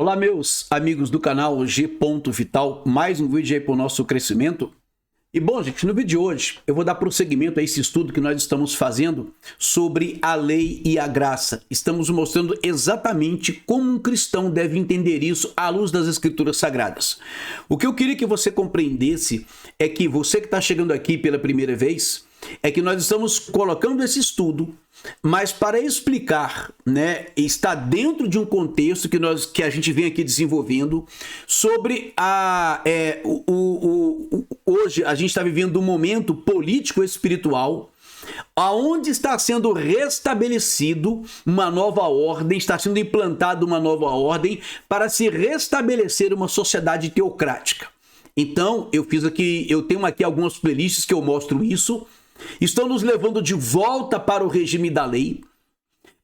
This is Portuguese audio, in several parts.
Olá, meus amigos do canal G. Vital, mais um vídeo aí para o nosso crescimento. E bom, gente, no vídeo de hoje eu vou dar prosseguimento a esse estudo que nós estamos fazendo sobre a lei e a graça. Estamos mostrando exatamente como um cristão deve entender isso à luz das Escrituras Sagradas. O que eu queria que você compreendesse é que você que está chegando aqui pela primeira vez, é que nós estamos colocando esse estudo, mas para explicar, está dentro de um contexto que a gente vem aqui desenvolvendo sobre hoje a gente está vivendo um momento político espiritual aonde está sendo restabelecido uma nova ordem, está sendo implantada uma nova ordem para se restabelecer uma sociedade teocrática. Então, eu tenho aqui algumas playlists que eu mostro isso. Estão nos levando de volta para o regime da lei,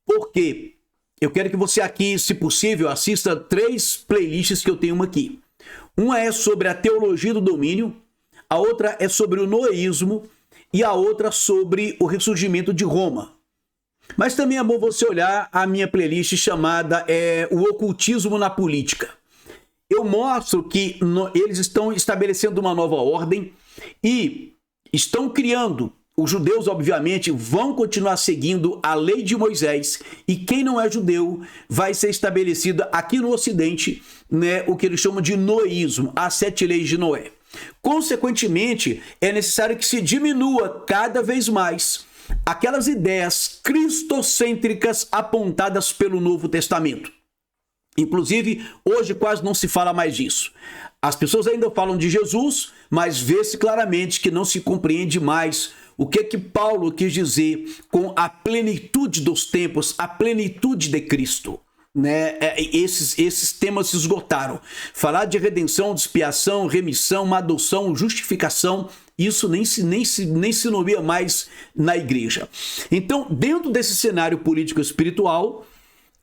porque eu quero que você aqui, se possível, assista 3 playlists que eu tenho aqui. Uma é sobre a teologia do domínio, a outra é sobre o noeísmo e a outra sobre o ressurgimento de Roma. Mas também é bom você olhar a minha playlist chamada O Ocultismo na Política. Eu mostro que eles estão estabelecendo uma nova ordem e estão criando. Os judeus, obviamente, vão continuar seguindo a lei de Moisés e quem não é judeu vai ser estabelecido aqui no Ocidente, o que eles chamam de noeísmo, as 7 leis de Noé. Consequentemente, é necessário que se diminua cada vez mais aquelas ideias cristocêntricas apontadas pelo Novo Testamento. Inclusive, hoje quase não se fala mais disso. As pessoas ainda falam de Jesus, mas vê-se claramente que não se compreende mais o que Paulo quis dizer com a plenitude dos tempos, a plenitude de Cristo. Esses temas se esgotaram. Falar de redenção, de expiação, remissão, adoção, justificação, isso nem se nomeia mais na igreja. Então, dentro desse cenário político espiritual,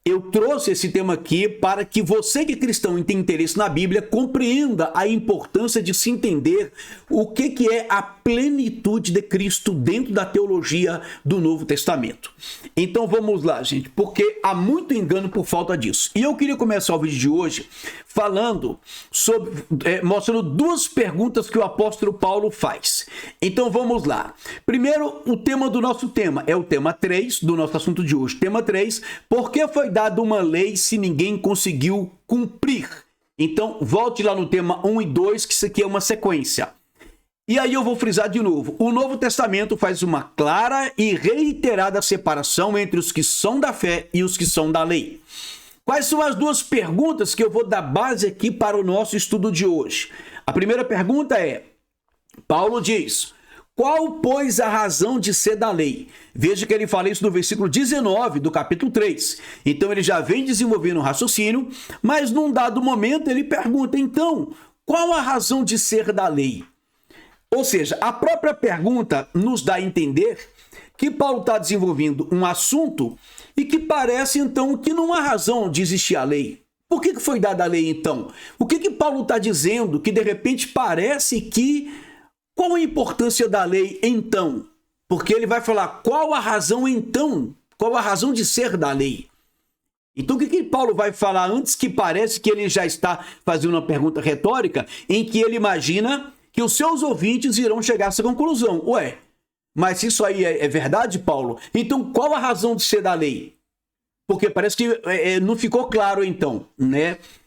eu trouxe esse tema aqui para que você que é cristão e tem interesse na Bíblia compreenda a importância de se entender o que é a plenitude de Cristo dentro da teologia do Novo Testamento. Então vamos lá, gente, porque há muito engano por falta disso. E eu queria começar o vídeo de hoje falando mostrando 2 perguntas que o apóstolo Paulo faz. Então vamos lá. Primeiro, o tema do nosso tema é o tema 3 do nosso assunto de hoje. Tema 3, por que foi dada uma lei se ninguém conseguiu cumprir? Então volte lá no tema 1 e 2, que isso aqui é uma sequência. E aí eu vou frisar de novo. O Novo Testamento faz uma clara e reiterada separação entre os que são da fé e os que são da lei. Quais são as 2 perguntas que eu vou dar base aqui para o nosso estudo de hoje? A primeira pergunta é, Paulo diz, qual, pois, a razão de ser da lei? Veja que ele fala isso no versículo 19 do capítulo 3. Então ele já vem desenvolvendo um raciocínio, mas num dado momento ele pergunta, então, qual a razão de ser da lei? Ou seja, a própria pergunta nos dá a entender que Paulo está desenvolvendo um assunto e que parece, então, que não há razão de existir a lei. Por que foi dada a lei, então? O que Paulo está dizendo que, de repente, parece que... Qual a importância da lei, então? Porque ele vai falar qual a razão, então? Qual a razão de ser da lei? Então, o que Paulo vai falar antes que parece que ele já está fazendo uma pergunta retórica em que ele imagina que os seus ouvintes irão chegar a essa conclusão. Ué, mas isso aí é verdade, Paulo? Então, qual a razão de ser da lei? Porque parece que não ficou claro, então,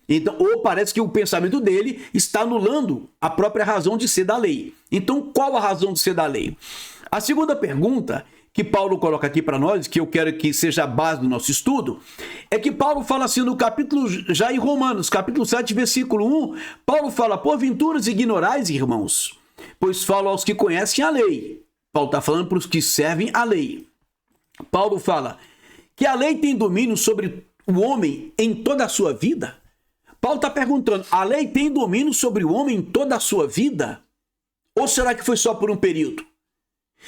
Então, ou parece que o pensamento dele está anulando a própria razão de ser da lei. Então, qual a razão de ser da lei? A segunda pergunta que Paulo coloca aqui para nós, que eu quero que seja a base do nosso estudo, é que Paulo fala assim no capítulo, já em Romanos, capítulo 7, versículo 1, Paulo fala, porventura ignorais, irmãos, pois falo aos que conhecem a lei. Paulo está falando para os que servem a lei. Paulo fala que a lei tem domínio sobre o homem em toda a sua vida. Paulo está perguntando, a lei tem domínio sobre o homem em toda a sua vida? Ou será que foi só por um período?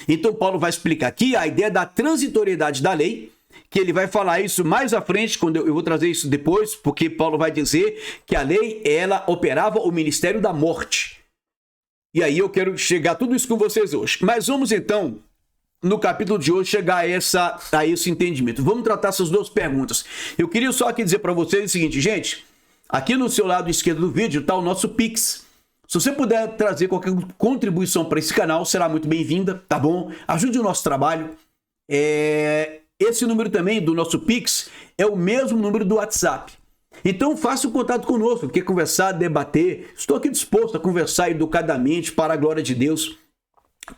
Então Paulo vai explicar aqui a ideia da transitoriedade da lei, que ele vai falar isso mais à frente, quando eu vou trazer isso depois, porque Paulo vai dizer que a lei, ela operava o ministério da morte. E aí eu quero chegar a tudo isso com vocês hoje. Mas vamos então no capítulo de hoje chegar a esse entendimento. Vamos tratar essas duas perguntas. Eu queria só aqui dizer para vocês o seguinte, gente, Aqui no seu lado esquerdo do vídeo está o nosso Pix. Se você puder trazer qualquer contribuição para esse canal, será muito bem-vinda, tá bom? Ajude o nosso trabalho. Esse número também do nosso Pix é o mesmo número do WhatsApp. Então faça um contato conosco, quer conversar, debater. Estou aqui disposto a conversar educadamente para a glória de Deus,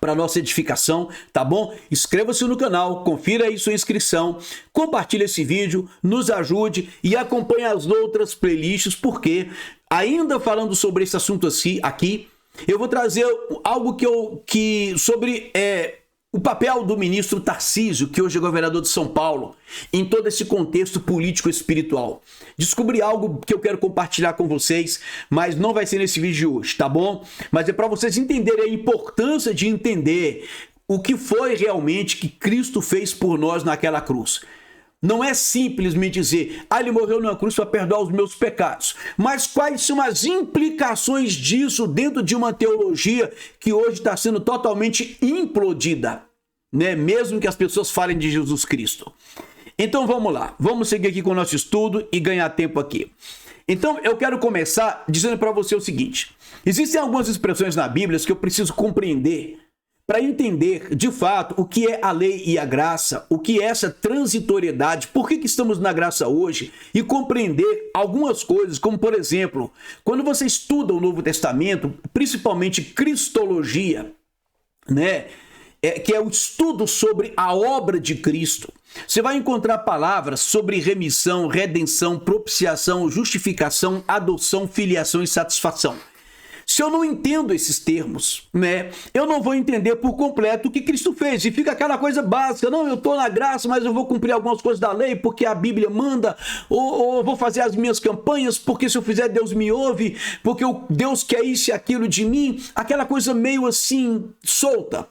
para a nossa edificação, tá bom? Inscreva-se no canal, confira aí sua inscrição, compartilhe esse vídeo, nos ajude e acompanhe as outras playlists, porque ainda falando sobre esse assunto aqui, eu vou trazer algo sobre o papel do ministro Tarcísio, que hoje é governador de São Paulo, em todo esse contexto político espiritual. Descobri algo que eu quero compartilhar com vocês, mas não vai ser nesse vídeo de hoje, tá bom? Mas é para vocês entenderem a importância de entender o que foi realmente que Cristo fez por nós naquela cruz. Não é simplesmente dizer, ele morreu na cruz para perdoar os meus pecados. Mas quais são as implicações disso dentro de uma teologia que hoje está sendo totalmente implodida, né? Mesmo que as pessoas falem de Jesus Cristo. Então vamos lá, vamos seguir aqui com o nosso estudo e ganhar tempo aqui. Então eu quero começar dizendo para você o seguinte: existem algumas expressões na Bíblia que eu preciso compreender para entender, de fato, o que é a lei e a graça, o que é essa transitoriedade, por que estamos na graça hoje, e compreender algumas coisas, como, por exemplo, quando você estuda o Novo Testamento, principalmente Cristologia, né, que é o estudo sobre a obra de Cristo, você vai encontrar palavras sobre remissão, redenção, propiciação, justificação, adoção, filiação e satisfação. Se eu não entendo esses termos, né, eu não vou entender por completo o que Cristo fez. E fica aquela coisa básica, não, eu estou na graça, mas eu vou cumprir algumas coisas da lei porque a Bíblia manda, ou vou fazer as minhas campanhas porque se eu fizer Deus me ouve, porque Deus quer isso e aquilo de mim, aquela coisa meio assim, solta.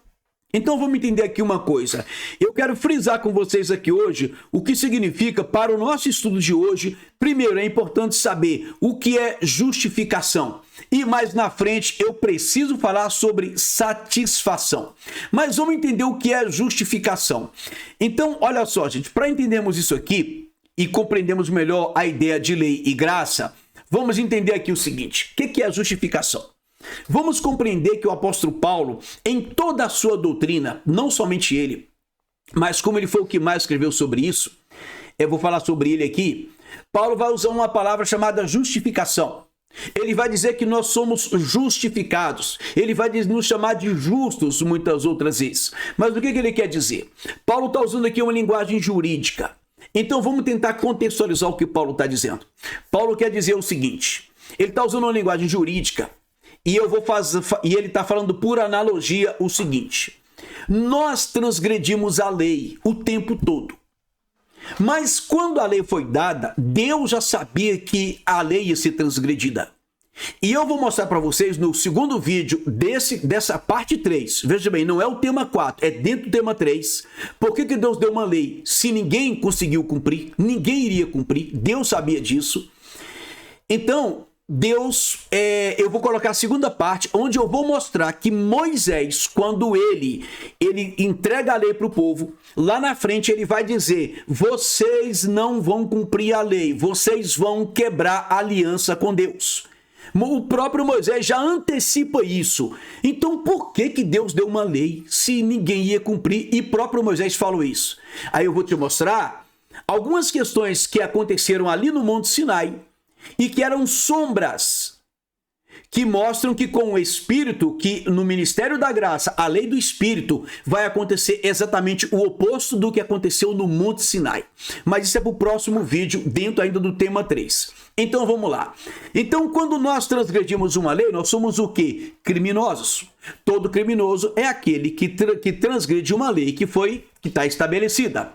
Então vamos entender aqui uma coisa. Eu quero frisar com vocês aqui hoje o que significa para o nosso estudo de hoje. Primeiro, é importante saber o que é justificação. E mais na frente eu preciso falar sobre satisfação. Mas vamos entender o que é justificação. Então, olha só, gente, para entendermos isso aqui e compreendermos melhor a ideia de lei e graça, vamos entender aqui o seguinte: o que é justificação? Vamos compreender que o apóstolo Paulo, em toda a sua doutrina, não somente ele, mas como ele foi o que mais escreveu sobre isso, eu vou falar sobre ele aqui. Paulo vai usar uma palavra chamada justificação. Ele vai dizer que nós somos justificados. Ele vai nos chamar de justos muitas outras vezes. Mas o que ele quer dizer? Paulo está usando aqui uma linguagem jurídica. Então vamos tentar contextualizar o que Paulo está dizendo. Paulo quer dizer o seguinte: ele está usando uma linguagem jurídica. E ele está falando por analogia o seguinte: nós transgredimos a lei o tempo todo. Mas quando a lei foi dada, Deus já sabia que a lei ia ser transgredida. E eu vou mostrar para vocês no segundo vídeo dessa parte 3. Veja bem, não é o tema 4, é dentro do tema 3. Por que Deus deu uma lei? Se ninguém conseguiu cumprir, ninguém iria cumprir. Deus sabia disso. Então, eu vou colocar a segunda parte, onde eu vou mostrar que Moisés, quando ele entrega a lei para o povo, lá na frente ele vai dizer: vocês não vão cumprir a lei, vocês vão quebrar a aliança com Deus. O próprio Moisés já antecipa isso. Então por que Deus deu uma lei se ninguém ia cumprir? E próprio Moisés falou isso. Aí eu vou te mostrar algumas questões que aconteceram ali no Monte Sinai e que eram sombras, que mostram que com o Espírito, que no ministério da graça, a lei do Espírito, vai acontecer exatamente o oposto do que aconteceu no Monte Sinai. Mas isso é para o próximo vídeo, dentro ainda do tema 3. Então vamos lá. Então, quando nós transgredimos uma lei, nós somos o quê? Criminosos. Todo criminoso é aquele que transgride uma lei que está estabelecida.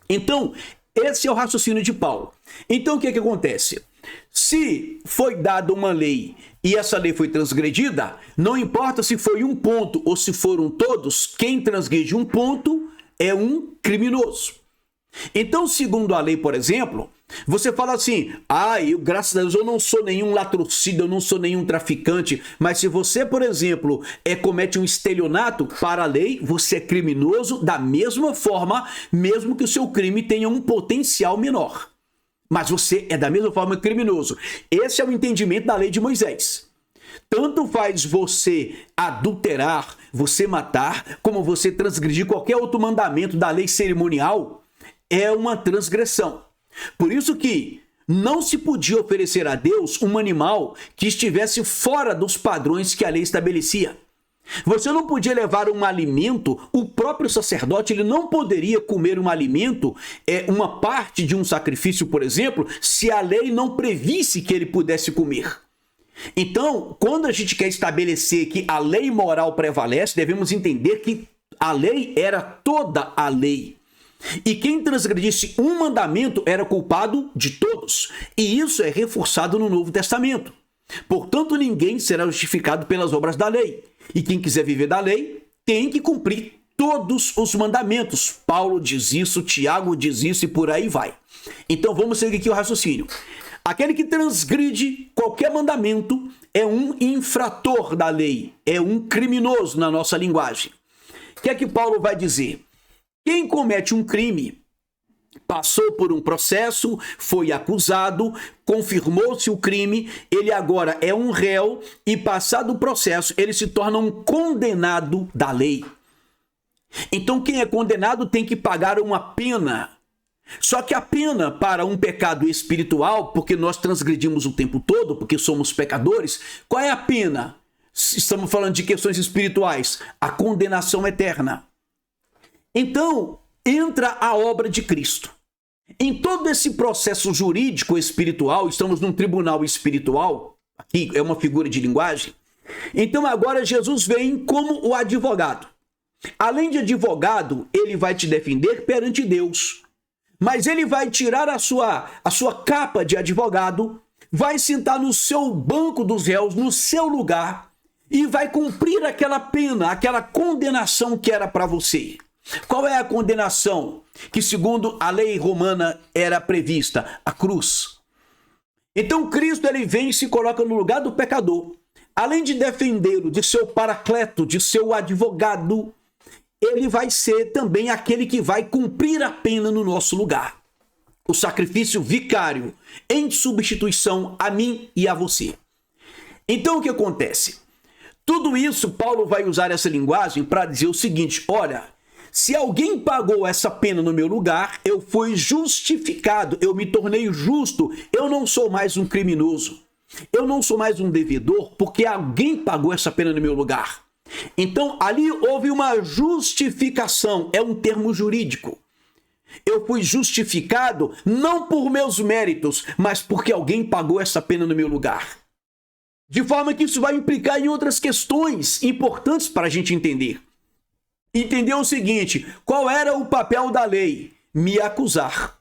Então, esse é o raciocínio de Paulo. Então, o que acontece? Se foi dada uma lei e essa lei foi transgredida, não importa se foi um ponto ou se foram todos, quem transgride um ponto é um criminoso. Então, segundo a lei, por exemplo, você fala assim: graças a Deus eu não sou nenhum latrocínio, eu não sou nenhum traficante, mas se você, por exemplo, comete um estelionato, para a lei, você é criminoso da mesma forma, mesmo que o seu crime tenha um potencial menor. mas você é da mesma forma criminoso. Esse é o entendimento da lei de Moisés. Tanto faz você adulterar, você matar, como você transgredir qualquer outro mandamento da lei cerimonial, é uma transgressão. Por isso que não se podia oferecer a Deus um animal que estivesse fora dos padrões que a lei estabelecia. Você não podia levar um alimento, o próprio sacerdote ele não poderia comer um alimento, uma parte de um sacrifício, por exemplo, se a lei não previsse que ele pudesse comer. Então, quando a gente quer estabelecer que a lei moral prevalece, devemos entender que a lei era toda a lei. E quem transgredisse um mandamento era culpado de todos. E isso é reforçado no Novo Testamento. Portanto, ninguém será justificado pelas obras da lei. E quem quiser viver da lei tem que cumprir todos os mandamentos. Paulo diz isso, Tiago diz isso e por aí vai. Então vamos seguir aqui o raciocínio. Aquele que transgride qualquer mandamento é um infrator da lei, é um criminoso na nossa linguagem. O que é que Paulo vai dizer? Quem comete um crime, passou por um processo, foi acusado, confirmou-se o crime, ele agora é um réu e, passado o processo, ele se torna um condenado da lei. Então, quem é condenado tem que pagar uma pena. Só que a pena para um pecado espiritual, porque nós transgredimos o tempo todo, porque somos pecadores, qual é a pena? Estamos falando de questões espirituais, a condenação eterna. Então, entra a obra de Cristo. Em todo esse processo jurídico espiritual, estamos num tribunal espiritual, aqui é uma figura de linguagem, então agora Jesus vem como o advogado. Além de advogado, ele vai te defender perante Deus, mas ele vai tirar a sua capa de advogado, vai sentar no seu banco dos réus, no seu lugar, e vai cumprir aquela pena, aquela condenação que era para você. Qual é a condenação que, segundo a lei romana, era prevista? A cruz. Então Cristo ele vem e se coloca no lugar do pecador. Além de defendê-lo, de seu paracleto, de seu advogado, ele vai ser também aquele que vai cumprir a pena no nosso lugar. O sacrifício vicário em substituição a mim e a você. Então o que acontece? Tudo isso, Paulo vai usar essa linguagem para dizer o seguinte, olha, se alguém pagou essa pena no meu lugar, eu fui justificado, eu me tornei justo, eu não sou mais um criminoso, eu não sou mais um devedor, porque alguém pagou essa pena no meu lugar. Então, ali houve uma justificação, é um termo jurídico. Eu fui justificado não por meus méritos, mas porque alguém pagou essa pena no meu lugar. De forma que isso vai implicar em outras questões importantes para a gente entender. Entender o seguinte, qual era o papel da lei? Me acusar.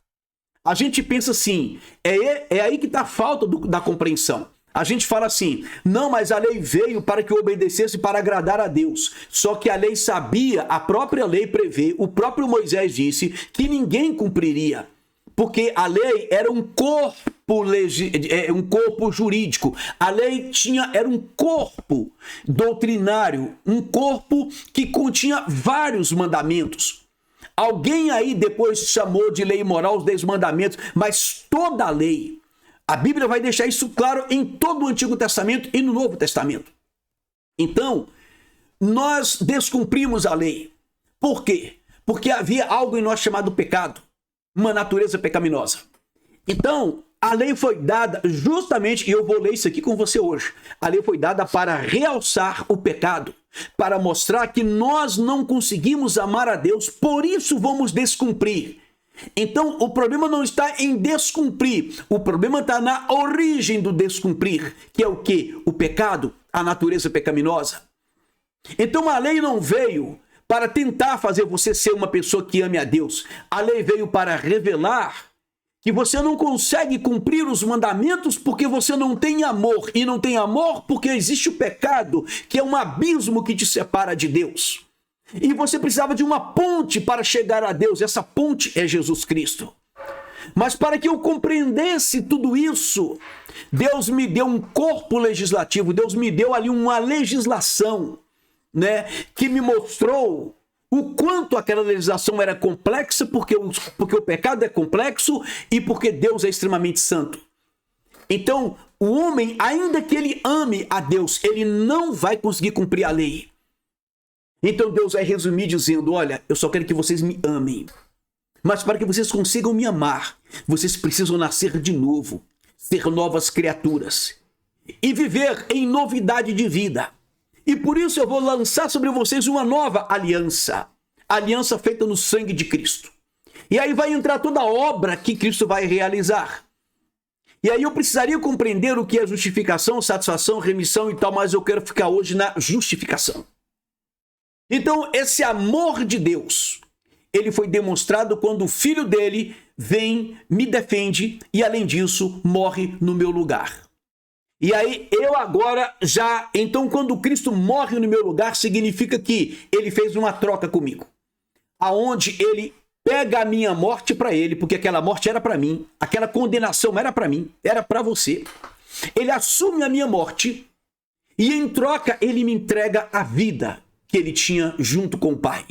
A gente pensa assim, é aí que está a falta da compreensão. A gente fala assim, não, mas a lei veio para que eu obedecesse para agradar a Deus. Só que a lei sabia, a própria lei prevê, o próprio Moisés disse que ninguém cumpriria. Porque a lei era um corpo jurídico. A lei era um corpo doutrinário, um corpo que continha vários mandamentos. Alguém aí depois chamou de lei moral os 10 mandamentos, mas toda a lei, a Bíblia vai deixar isso claro em todo o Antigo Testamento e no Novo Testamento. Então, nós descumprimos a lei. Por quê? Porque havia algo em nós chamado pecado. Uma natureza pecaminosa. Então, a lei foi dada justamente, e eu vou ler isso aqui com você hoje, a lei foi dada para realçar o pecado, para mostrar que nós não conseguimos amar a Deus, por isso vamos descumprir. Então, o problema não está em descumprir, o problema está na origem do descumprir, que é o quê? O pecado, a natureza pecaminosa. Então, a lei não veio para tentar fazer você ser uma pessoa que ame a Deus. A lei veio para revelar que você não consegue cumprir os mandamentos porque você não tem amor. E não tem amor porque existe o pecado, que é um abismo que te separa de Deus. E você precisava de uma ponte para chegar a Deus. Essa ponte é Jesus Cristo. Mas para que eu compreendesse tudo isso, Deus me deu um corpo legislativo. Deus me deu ali uma legislação, né, que me mostrou o quanto aquela legislação era complexa, porque o pecado é complexo e porque Deus é extremamente santo. Então, o homem, ainda que ele ame a Deus, ele não vai conseguir cumprir a lei. Então Deus vai resumir dizendo, olha, eu só quero que vocês me amem. Mas para que vocês consigam me amar, vocês precisam nascer de novo, ser novas criaturas e viver em novidade de vida. E por isso eu vou lançar sobre vocês uma nova aliança. Aliança feita no sangue de Cristo. E aí vai entrar toda a obra que Cristo vai realizar. E aí eu precisaria compreender o que é justificação, satisfação, remissão e tal, mas eu quero ficar hoje na justificação. Então, esse amor de Deus, ele foi demonstrado quando o Filho dele vem, me defende e, além disso, morre no meu lugar. E aí, eu agora já... Então, quando Cristo morre no meu lugar, significa que ele fez uma troca comigo. Aonde ele pega a minha morte para ele, porque aquela morte era para mim, aquela condenação era para mim, era para você. Ele assume a minha morte e, em troca, ele me entrega a vida que ele tinha junto com o Pai.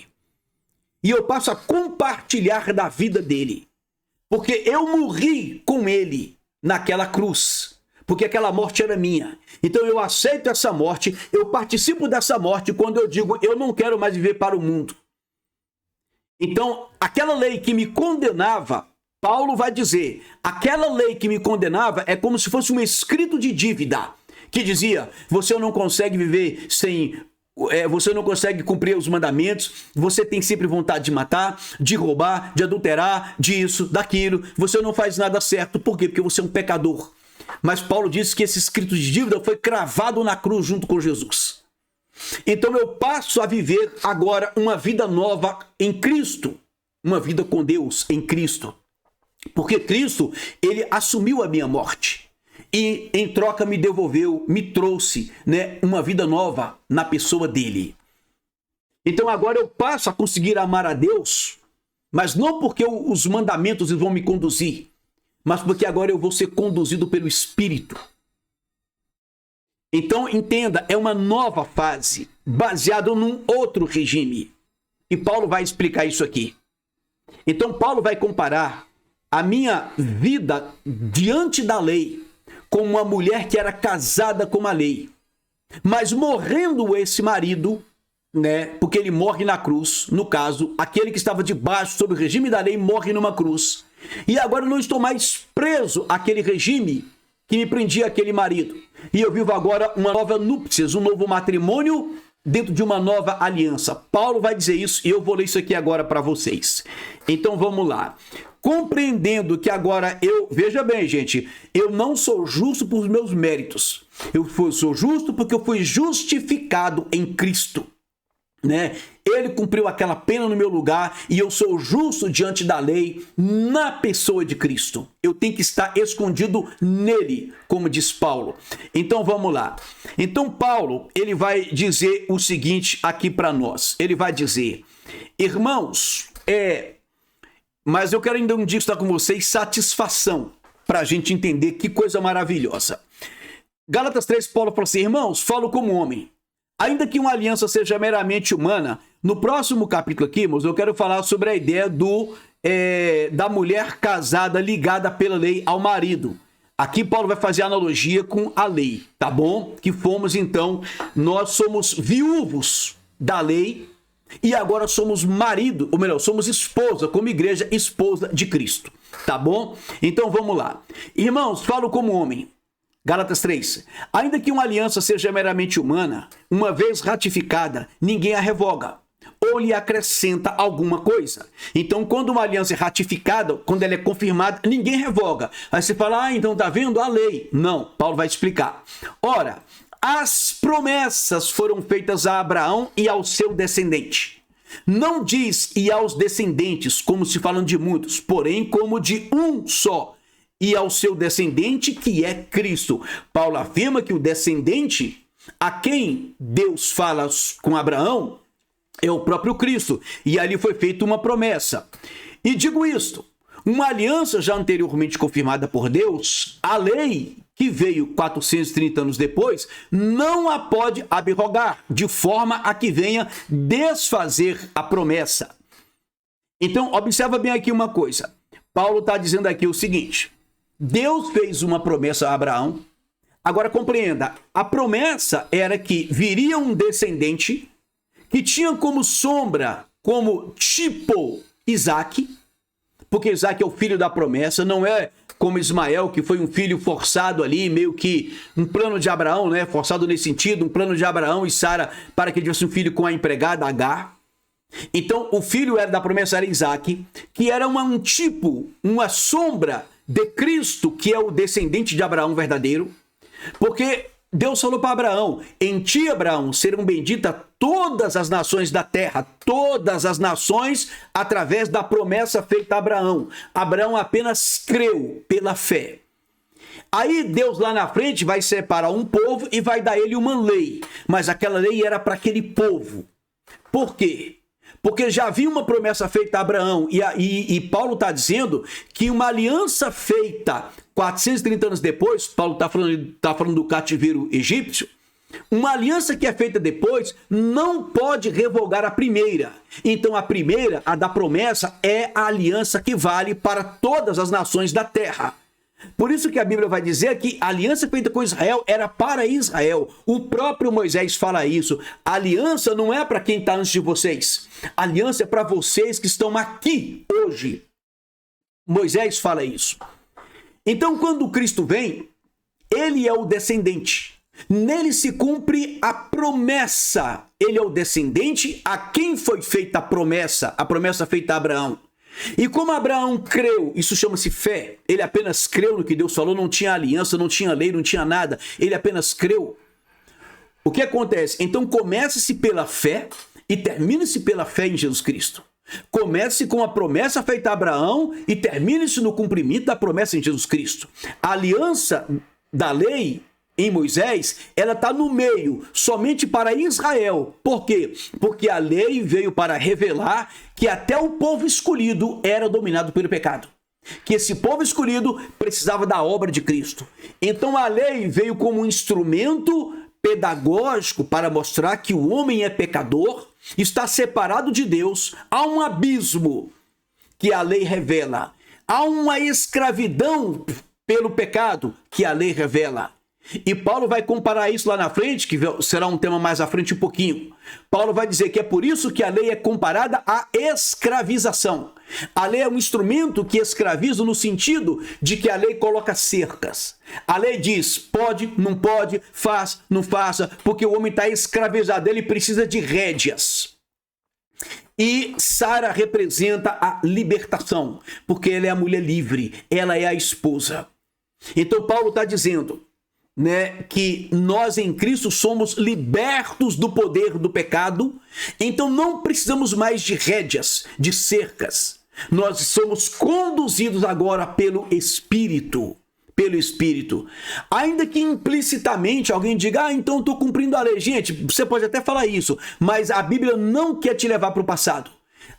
E eu passo a compartilhar da vida dele, porque eu morri com ele naquela cruz, porque aquela morte era minha. Então eu aceito essa morte, eu participo dessa morte quando eu digo, eu não quero mais viver para o mundo. Então, aquela lei que me condenava, Paulo vai dizer, aquela lei que me condenava é como se fosse um escrito de dívida, que dizia, você não consegue viver sem... Você não consegue cumprir os mandamentos, você tem sempre vontade de matar, de roubar, de adulterar, disso, daquilo, você não faz nada certo. Por quê? Porque você é um pecador. Mas Paulo disse que esse escrito de dívida foi cravado na cruz junto com Jesus. Então eu passo a viver agora uma vida nova em Cristo, uma vida com Deus em Cristo. Porque Cristo, ele assumiu a minha morte. E em troca me devolveu, me trouxe, né, uma vida nova na pessoa dele. Então agora eu passo a conseguir amar a Deus, mas não porque os mandamentos vão me conduzir, mas porque agora eu vou ser conduzido pelo Espírito. Então entenda, é uma nova fase, baseada num outro regime. E Paulo vai explicar isso aqui. Então Paulo vai comparar a minha vida diante da lei com uma mulher que era casada com a lei. Mas morrendo esse marido, né, porque ele morre na cruz, no caso, aquele que estava debaixo sob o regime da lei morre numa cruz. E agora eu não estou mais preso àquele regime que me prendia àquele marido. E eu vivo agora uma nova núpcias, um novo matrimônio dentro de uma nova aliança. Paulo vai dizer isso e eu vou ler isso aqui agora para vocês. Então vamos lá. Compreendendo que agora veja bem, gente, eu não sou justo por meus méritos. Eu sou justo porque eu fui justificado em Cristo, né? Ele cumpriu aquela pena no meu lugar e eu sou justo diante da lei na pessoa de Cristo. Eu tenho que estar escondido nele, como diz Paulo. Então vamos lá. Então Paulo, ele vai dizer o seguinte aqui para nós. Ele vai dizer, irmãos, mas eu quero ainda um dia estar com vocês satisfação, para a gente entender que coisa maravilhosa. Gálatas 3, Paulo fala assim, irmãos, falo como homem. Ainda que uma aliança seja meramente humana, no próximo capítulo aqui, irmãos, eu quero falar sobre a ideia da mulher casada ligada pela lei ao marido. Aqui Paulo vai fazer analogia com a lei, tá bom? Que fomos então, nós somos viúvos da lei, e agora somos marido, ou melhor, somos esposa, como igreja, esposa de Cristo. Tá bom? Então vamos lá. Irmãos, falo como homem. Gálatas 3. Ainda que uma aliança seja meramente humana, uma vez ratificada, ninguém a revoga ou lhe acrescenta alguma coisa. Então, quando uma aliança é ratificada, quando ela é confirmada, ninguém revoga. Aí você fala, então tá vendo a lei? Não, Paulo vai explicar. Ora, as promessas foram feitas a Abraão e ao seu descendente. Não diz e aos descendentes, como se falam de muitos, porém como de um só, e ao seu descendente, que é Cristo. Paulo afirma que o descendente a quem Deus fala com Abraão é o próprio Cristo, e ali foi feita uma promessa. E digo isto, uma aliança já anteriormente confirmada por Deus, a lei que veio 430 anos depois, não a pode abrogar, de forma a que venha desfazer a promessa. Então, observa bem aqui uma coisa. Paulo está dizendo aqui o seguinte: Deus fez uma promessa a Abraão. Agora compreenda, a promessa era que viria um descendente que tinha como sombra, como tipo, Isaac, porque Isaac é o filho da promessa, não é como Ismael, que foi um filho forçado ali, meio que um plano de Abraão, né? Forçado nesse sentido, um plano de Abraão e Sara para que tivesse um filho com a empregada Agar. Então, o filho da promessa era Isaac, que era um tipo, uma sombra de Cristo, que é o descendente de Abraão verdadeiro, porque Deus falou para Abraão: em ti, Abraão, serão benditas todas as nações da terra, todas as nações, através da promessa feita a Abraão. Abraão apenas creu pela fé. Aí Deus lá na frente vai separar um povo e vai dar a ele uma lei, mas aquela lei era para aquele povo. Por quê? Porque já havia uma promessa feita a Abraão, e Paulo está dizendo que uma aliança feita 430 anos depois, Paulo está falando do cativeiro egípcio, uma aliança que é feita depois não pode revogar a primeira. Então a primeira, a da promessa, é a aliança que vale para todas as nações da terra. Por isso que a Bíblia vai dizer que a aliança feita com Israel era para Israel. O próprio Moisés fala isso. A aliança não é para quem está antes de vocês. A aliança é para vocês que estão aqui hoje. Moisés fala isso. Então, quando Cristo vem, ele é o descendente. Nele se cumpre a promessa. Ele é o descendente a quem foi feita a promessa feita a Abraão. E como Abraão creu, isso chama-se fé, ele apenas creu no que Deus falou, não tinha aliança, não tinha lei, não tinha nada, ele apenas creu. O que acontece? Então começa-se pela fé e termina-se pela fé em Jesus Cristo. Comece com a promessa feita a Abraão e termine-se no cumprimento da promessa em Jesus Cristo. A aliança da lei em Moisés, ela está no meio, somente para Israel. Por quê? Porque a lei veio para revelar que até o povo escolhido era dominado pelo pecado. Que esse povo escolhido precisava da obra de Cristo. Então a lei veio como um instrumento pedagógico para mostrar que o homem é pecador, está separado de Deus, há um abismo que a lei revela. Há uma escravidão pelo pecado que a lei revela. E Paulo vai comparar isso lá na frente, que será um tema mais à frente um pouquinho. Paulo vai dizer que é por isso que a lei é comparada à escravização. A lei é um instrumento que escraviza no sentido de que a lei coloca cercas. A lei diz, pode, não pode, faz, não faça, porque o homem está escravizado, ele precisa de rédeas. E Sara representa a libertação, porque ela é a mulher livre, ela é a esposa. Então Paulo está dizendo, que nós em Cristo somos libertos do poder do pecado, então não precisamos mais de rédeas, de cercas. Nós somos conduzidos agora pelo Espírito. Pelo Espírito. Ainda que implicitamente alguém diga, então estou cumprindo a lei. Gente, você pode até falar isso, mas a Bíblia não quer te levar para o passado.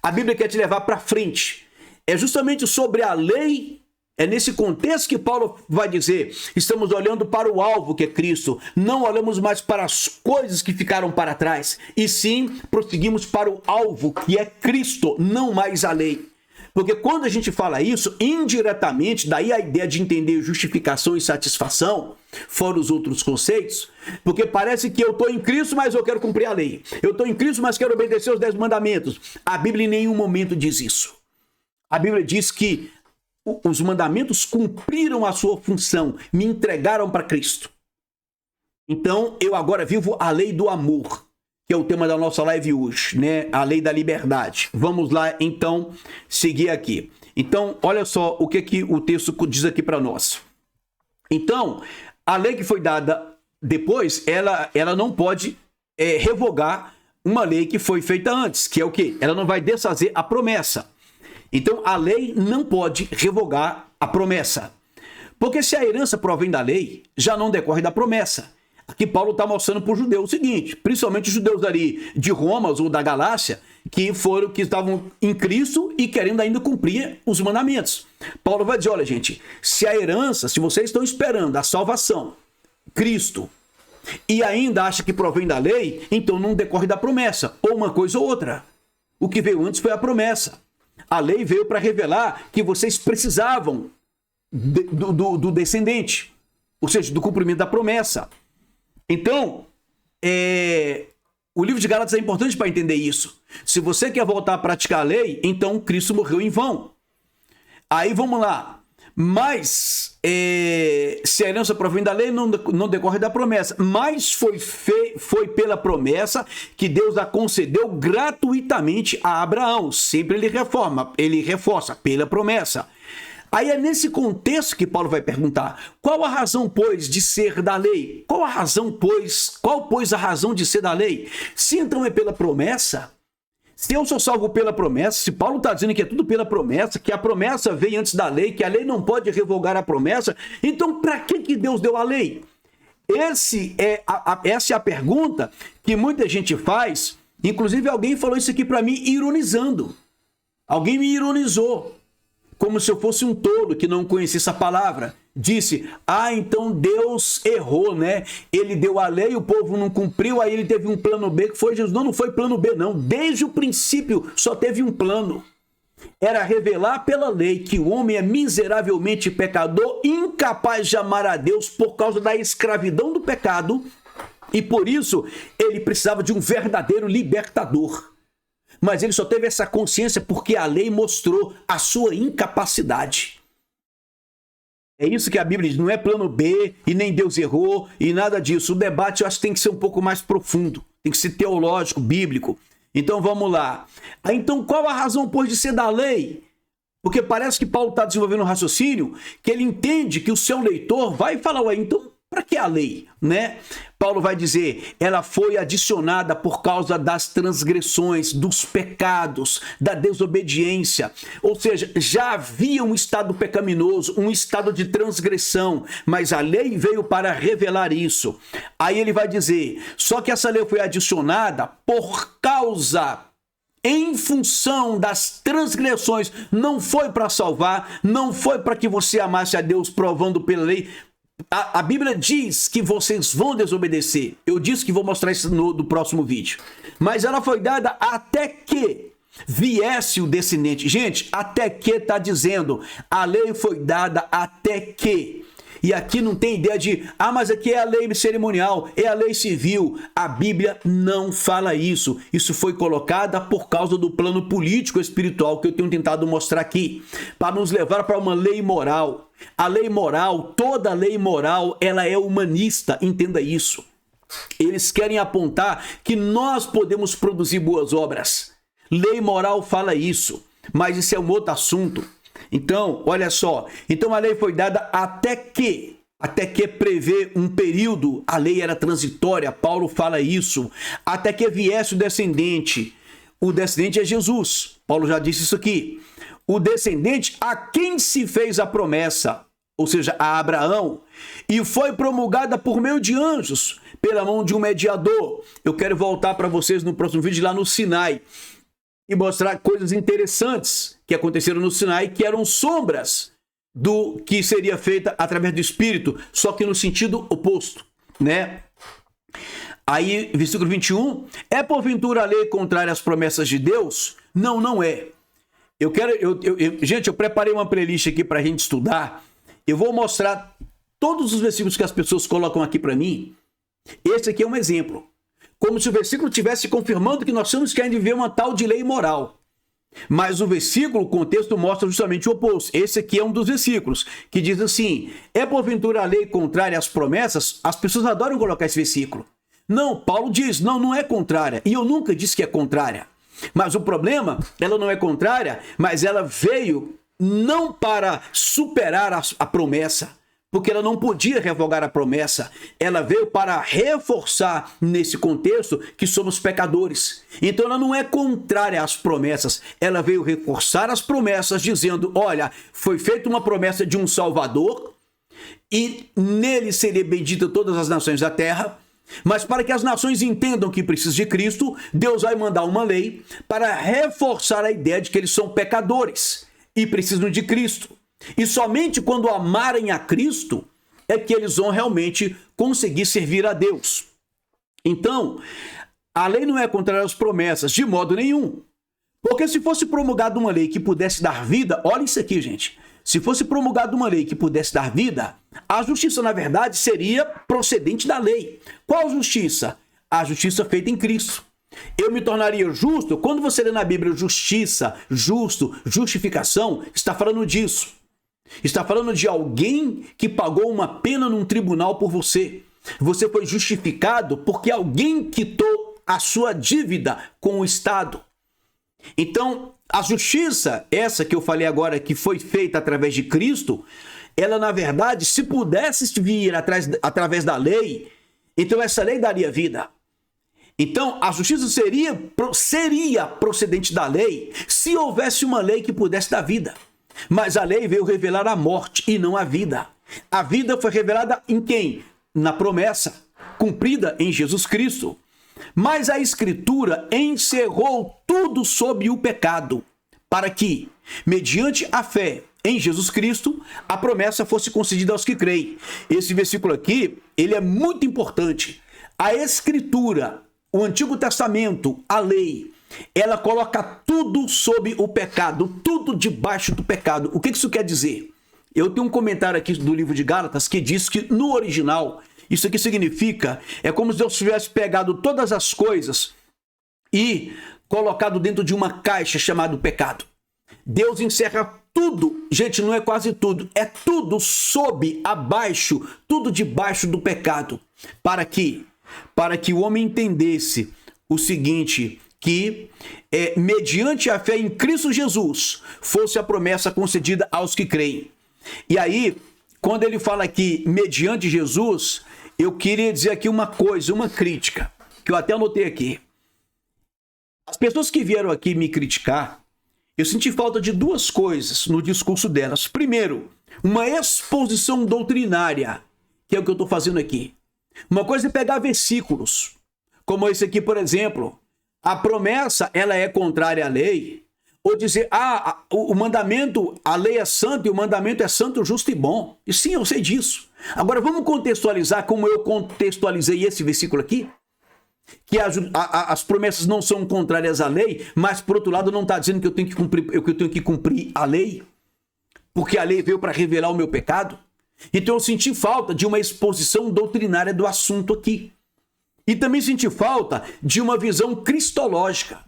A Bíblia quer te levar para frente. É justamente sobre a lei. É nesse contexto que Paulo vai dizer, estamos olhando para o alvo que é Cristo, não olhamos mais para as coisas que ficaram para trás, e sim prosseguimos para o alvo que é Cristo, não mais a lei. Porque quando a gente fala isso, indiretamente, daí a ideia de entender justificação e satisfação, fora os outros conceitos, porque parece que eu estou em Cristo, mas eu quero cumprir a lei. Eu estou em Cristo, mas quero obedecer os 10 mandamentos. A Bíblia em nenhum momento diz isso. A Bíblia diz que os mandamentos cumpriram a sua função, me entregaram para Cristo. Então, eu agora vivo a lei do amor, que é o tema da nossa live hoje, A lei da liberdade. Vamos lá, então, seguir aqui. Então, olha só o que o texto diz aqui para nós. Então, a lei que foi dada depois, ela não pode revogar uma lei que foi feita antes, que é o quê? Ela não vai desfazer a promessa. Então, a lei não pode revogar a promessa. Porque se a herança provém da lei, já não decorre da promessa. Aqui Paulo está mostrando para os judeus o seguinte, principalmente os judeus ali de Roma ou da Galácia, que estavam em Cristo e querendo ainda cumprir os mandamentos. Paulo vai dizer, olha gente, se a herança, se vocês estão esperando a salvação, Cristo, e ainda acha que provém da lei, então não decorre da promessa, ou uma coisa ou outra. O que veio antes foi a promessa. A lei veio para revelar que vocês precisavam do descendente, ou seja, do cumprimento da promessa. Então, o livro de Gálatas é importante para entender isso. Se você quer voltar a praticar a lei, então Cristo morreu em vão. Aí vamos lá. Mas, se a herança provém da lei, não decorre da promessa. Mas foi pela promessa que Deus a concedeu gratuitamente a Abraão. Sempre ele reforça, pela promessa. Aí é nesse contexto que Paulo vai perguntar, qual a razão, pois, de ser da lei? Qual, pois, a razão de ser da lei? Se então é pela promessa, se eu sou salvo pela promessa, se Paulo está dizendo que é tudo pela promessa, que a promessa veio antes da lei, que a lei não pode revogar a promessa, então para que Deus deu a lei? Essa é a pergunta que muita gente faz, inclusive alguém falou isso aqui para mim ironizando. Alguém me ironizou. Como se eu fosse um tolo que não conhecia essa palavra. Disse, então Deus errou, né? Ele deu a lei, o povo não cumpriu, aí ele teve um plano B que foi Jesus. Não foi plano B, não. Desde o princípio só teve um plano. Era revelar pela lei que o homem é miseravelmente pecador, incapaz de amar a Deus por causa da escravidão do pecado, e por isso ele precisava de um verdadeiro libertador. Mas ele só teve essa consciência porque a lei mostrou a sua incapacidade. É isso que a Bíblia diz, não é plano B e nem Deus errou e nada disso. O debate eu acho que tem que ser um pouco mais profundo, tem que ser teológico, bíblico. Então vamos lá. Então qual a razão, pois, de ser da lei? Porque parece que Paulo está desenvolvendo um raciocínio que ele entende que o seu leitor vai falar, ué, então para que a lei, né? Paulo vai dizer, ela foi adicionada por causa das transgressões, dos pecados, da desobediência. Ou seja, já havia um estado pecaminoso, um estado de transgressão, mas a lei veio para revelar isso. Aí ele vai dizer, só que essa lei foi adicionada por causa, em função das transgressões, não foi para salvar, não foi para que você amasse a Deus provando pela lei. A Bíblia diz que vocês vão desobedecer. Eu disse que vou mostrar isso no próximo vídeo. Mas ela foi dada até que viesse o descendente. Gente, até que está dizendo. A lei foi dada até que. E aqui não tem ideia de, mas aqui é a lei cerimonial, é a lei civil. A Bíblia não fala isso. Isso foi colocada por causa do plano político espiritual que eu tenho tentado mostrar aqui, para nos levar para uma lei moral. A lei moral, toda lei moral, ela é humanista, entenda isso. Eles querem apontar que nós podemos produzir boas obras. Lei moral fala isso, mas isso é um outro assunto. Então, olha só, então a lei foi dada até que prevê um período, a lei era transitória, Paulo fala isso, até que viesse o descendente é Jesus, Paulo já disse isso aqui, o descendente a quem se fez a promessa, ou seja, a Abraão, e foi promulgada por meio de anjos, pela mão de um mediador. Eu quero voltar para vocês no próximo vídeo lá no Sinai, e mostrar coisas interessantes que aconteceram no Sinai, que eram sombras do que seria feita através do Espírito, só que no sentido oposto, né? Aí, versículo 21, é porventura a lei contrária às promessas de Deus? Não, não é. Gente, eu preparei uma playlist aqui para a gente estudar, eu vou mostrar todos os versículos que as pessoas colocam aqui para mim. Esse aqui é um exemplo. Como se o versículo estivesse confirmando que nós temos que ainda viver uma tal de lei moral. Mas o versículo, o contexto mostra justamente o oposto. Esse aqui é um dos versículos, que diz assim, é porventura a lei contrária às promessas? As pessoas adoram colocar esse versículo. Não, Paulo diz, não é contrária. E eu nunca disse que é contrária. Mas o problema, ela não é contrária, mas ela veio não para superar a promessa, porque ela não podia revogar a promessa. Ela veio para reforçar nesse contexto que somos pecadores. Então ela não é contrária às promessas. Ela veio reforçar as promessas dizendo, olha, foi feita uma promessa de um Salvador e nele seria bendita todas as nações da terra. Mas para que as nações entendam que precisam de Cristo, Deus vai mandar uma lei para reforçar a ideia de que eles são pecadores e precisam de Cristo. E somente quando amarem a Cristo é que eles vão realmente conseguir servir a Deus. Então, a lei não é contrária às promessas, de modo nenhum. Porque se fosse promulgada uma lei que pudesse dar vida, olha isso aqui, gente. Se fosse promulgada uma lei que pudesse dar vida, a justiça, na verdade, seria procedente da lei. Qual justiça? A justiça feita em Cristo. Eu me tornaria justo? Quando você lê na Bíblia justiça, justo, justificação, está falando disso. Está falando de alguém que pagou uma pena num tribunal por você. Você foi justificado porque alguém quitou a sua dívida com o Estado. Então, a justiça, essa que eu falei agora, que foi feita através de Cristo, ela, na verdade, se pudesse vir através da lei, então essa lei daria vida. Então, a justiça seria procedente da lei se houvesse uma lei que pudesse dar vida. Mas a lei veio revelar a morte e não a vida. A vida foi revelada em quem? Na promessa cumprida em Jesus Cristo. Mas a Escritura encerrou tudo sob o pecado, para que, mediante a fé em Jesus Cristo, a promessa fosse concedida aos que creem. Esse versículo aqui, ele é muito importante. A Escritura, o Antigo Testamento, a lei, ela coloca tudo sob o pecado, tudo debaixo do pecado. O que isso quer dizer? Eu tenho um comentário aqui do livro de Gálatas que diz que no original, isso aqui significa, é como se Deus tivesse pegado todas as coisas e colocado dentro de uma caixa chamada pecado. Deus encerra tudo, gente, não é quase tudo, é tudo sob, abaixo, tudo debaixo do pecado. Para que o homem entendesse o seguinte, que mediante a fé em Cristo Jesus fosse a promessa concedida aos que creem. E aí, quando ele fala aqui, mediante Jesus, eu queria dizer aqui uma coisa, uma crítica, que eu até anotei aqui. As pessoas que vieram aqui me criticar, eu senti falta de duas coisas no discurso delas. Primeiro, uma exposição doutrinária, que é o que eu estou fazendo aqui. Uma coisa é pegar versículos, como esse aqui, por exemplo. A promessa, ela é contrária à lei. Ou dizer, o mandamento, a lei é santa e o mandamento é santo, justo e bom. E sim, eu sei disso. Agora, vamos contextualizar como eu contextualizei esse versículo aqui? Que as promessas não são contrárias à lei, mas, por outro lado, não está dizendo que eu tenho que cumprir a lei, porque a lei veio para revelar o meu pecado. Então, eu senti falta de uma exposição doutrinária do assunto aqui. E também senti falta de uma visão cristológica.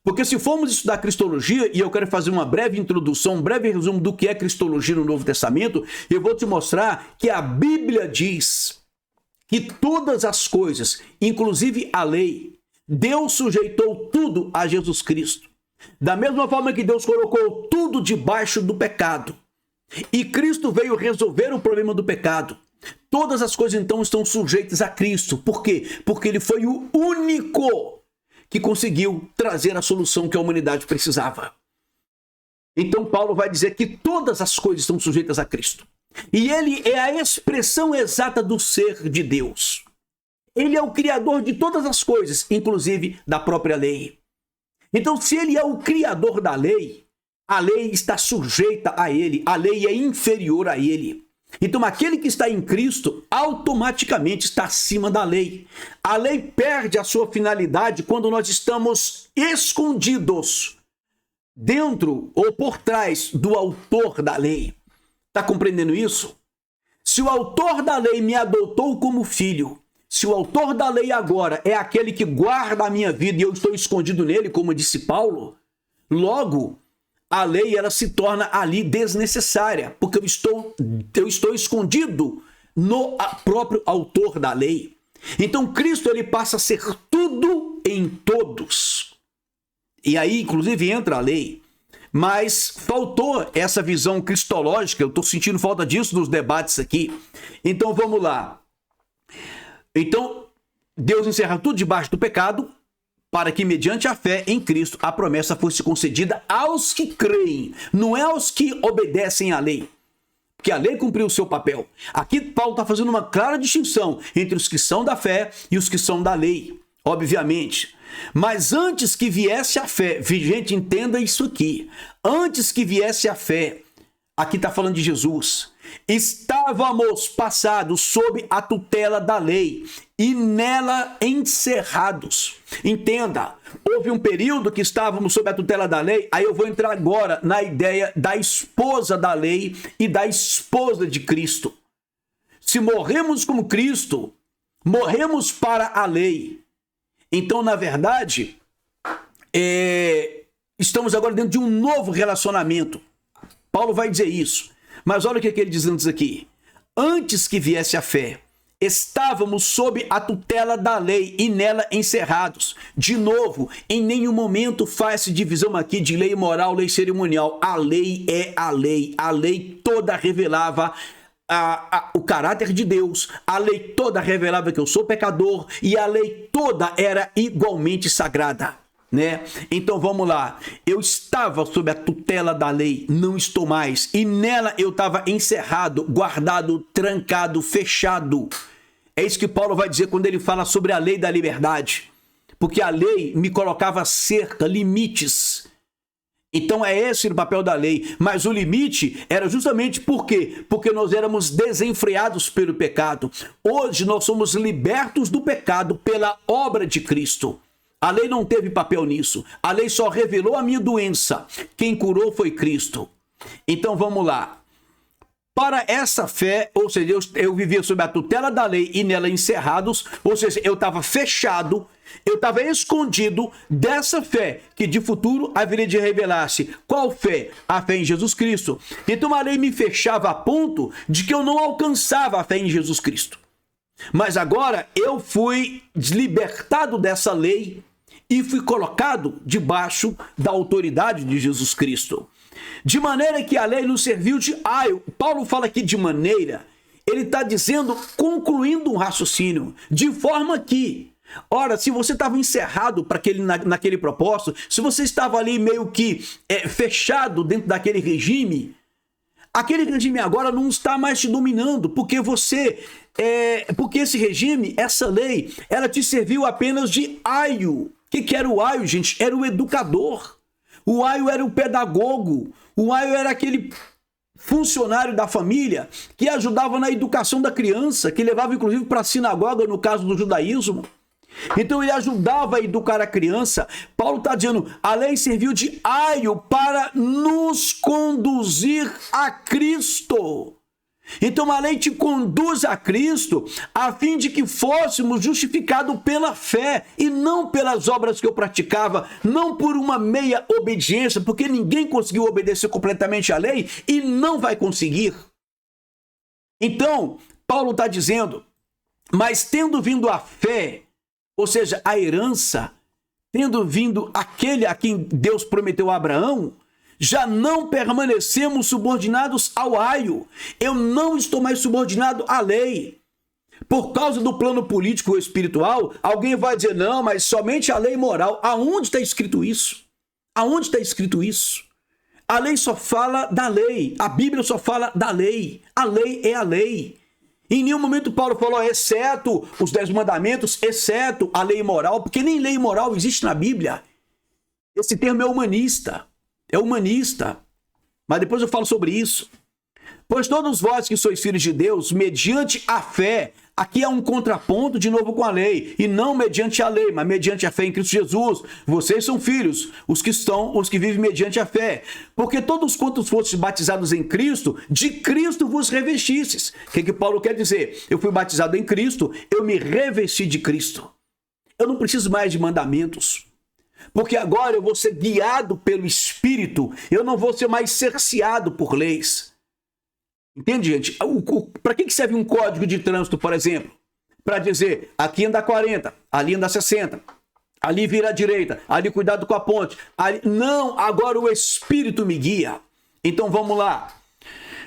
Porque se formos estudar cristologia, e eu quero fazer uma breve introdução, um breve resumo do que é cristologia no Novo Testamento, eu vou te mostrar que a Bíblia diz que todas as coisas, inclusive a lei, Deus sujeitou tudo a Jesus Cristo. Da mesma forma que Deus colocou tudo debaixo do pecado. E Cristo veio resolver o problema do pecado. Todas as coisas então estão sujeitas a Cristo. Por quê? Porque ele foi o único que conseguiu trazer a solução que a humanidade precisava. Então Paulo vai dizer que todas as coisas estão sujeitas a Cristo. E ele é a expressão exata do ser de Deus. Ele é o criador de todas as coisas, inclusive da própria lei. Então, se ele é o criador da lei, a lei está sujeita a ele, a lei é inferior a ele. Então, aquele que está em Cristo automaticamente está acima da lei. A lei perde a sua finalidade quando nós estamos escondidos dentro ou por trás do autor da lei. Está compreendendo isso? Se o autor da lei me adotou como filho, se o autor da lei agora é aquele que guarda a minha vida e eu estou escondido nele, como disse Paulo, logo a lei ela se torna ali desnecessária, porque eu estou escondido no próprio autor da lei. Então Cristo ele passa a ser tudo em todos. E aí, inclusive, entra a lei. Mas faltou essa visão cristológica, eu estou sentindo falta disso nos debates aqui. Então vamos lá. Então, Deus encerra tudo debaixo do pecado, para que, mediante a fé em Cristo, a promessa fosse concedida aos que creem, não é aos que obedecem à lei. porque a lei cumpriu o seu papel. Aqui Paulo está fazendo uma clara distinção entre os que são da fé e os que são da lei, obviamente. Mas antes que viesse a fé, gente, entenda isso aqui. Antes que viesse a fé, aqui está falando de Jesus, estávamos passados sob a tutela da lei e nela encerrados. Entenda, houve um período que estávamos sob a tutela da lei, aí eu vou entrar agora na ideia da esposa da lei e da esposa de Cristo. Se morremos como Cristo, morremos para a lei. Então, na verdade, estamos agora dentro de um novo relacionamento. Paulo vai dizer isso. Mas olha o que ele diz antes aqui. Antes que viesse a fé, estávamos sob a tutela da lei e nela encerrados. De novo, em nenhum momento faz-se divisão aqui de lei moral, lei cerimonial. A lei é a lei. A lei toda revelava o caráter de Deus. A lei toda revelava que eu sou pecador e a lei toda era igualmente sagrada. Então vamos lá, eu estava sob a tutela da lei, não estou mais, e nela eu estava encerrado, guardado, trancado, fechado. É isso que Paulo vai dizer quando ele fala sobre a lei da liberdade, porque a lei me colocava cerca, limites. Então é esse o papel da lei, mas o limite era justamente por quê? Porque nós éramos desenfreados pelo pecado. Hoje nós somos libertos do pecado pela obra de Cristo. A lei não teve papel nisso. A lei só revelou a minha doença. Quem curou foi Cristo. Então vamos lá. Para essa fé, ou seja, eu vivia sob a tutela da lei e nela encerrados, ou seja, eu estava fechado, eu estava escondido dessa fé que de futuro haveria de revelar-se. Qual fé? A fé em Jesus Cristo. Então a lei me fechava a ponto de que eu não alcançava a fé em Jesus Cristo. Mas agora eu fui libertado dessa lei e fui colocado debaixo da autoridade de Jesus Cristo. De maneira que a lei nos serviu de aio. Paulo fala aqui de maneira, ele está dizendo, concluindo um raciocínio, de forma que, ora, se você estava encerrado naquele propósito, se você estava ali meio que fechado dentro daquele regime, aquele regime agora não está mais te dominando, porque porque esse regime, essa lei, ela te serviu apenas de aio. O que era o aio, gente? Era o educador. O aio era o pedagogo. O aio era aquele funcionário da família que ajudava na educação da criança, que levava inclusive para a sinagoga, no caso do judaísmo. Então ele ajudava a educar a criança. Paulo está dizendo, a lei serviu de aio para nos conduzir a Cristo. Então a lei te conduz a Cristo a fim de que fôssemos justificados pela fé e não pelas obras que eu praticava, não por uma meia obediência, porque ninguém conseguiu obedecer completamente à lei e não vai conseguir. Então, Paulo está dizendo, mas tendo vindo a fé, ou seja, a herança, tendo vindo aquele a quem Deus prometeu a Abraão, já não permanecemos subordinados ao aio. Eu não estou mais subordinado à lei. Por causa do plano político ou espiritual, alguém vai dizer, não, mas somente a lei moral. Aonde está escrito isso? Aonde está escrito isso? A lei só fala da lei. A Bíblia só fala da lei. A lei é a lei. Em nenhum momento Paulo falou, exceto os 10 mandamentos, exceto a lei moral, porque nem lei moral existe na Bíblia. Esse termo é humanista. É humanista, mas depois eu falo sobre isso. Pois todos vós que sois filhos de Deus, mediante a fé, aqui há um contraponto de novo com a lei, e não mediante a lei, mas mediante a fé em Cristo Jesus. Vocês são filhos, os que vivem mediante a fé. Porque todos quantos fostes batizados em Cristo, de Cristo vos revestistes. O que Paulo quer dizer? Eu fui batizado em Cristo, eu me revesti de Cristo. Eu não preciso mais de mandamentos. Porque agora eu vou ser guiado pelo Espírito, eu não vou ser mais cerceado por leis. Entende, gente? Para que serve um código de trânsito, por exemplo? Para dizer, aqui anda 40, ali anda 60, ali vira à direita, ali cuidado com a ponte. Ali... Não, agora o Espírito me guia. Então vamos lá.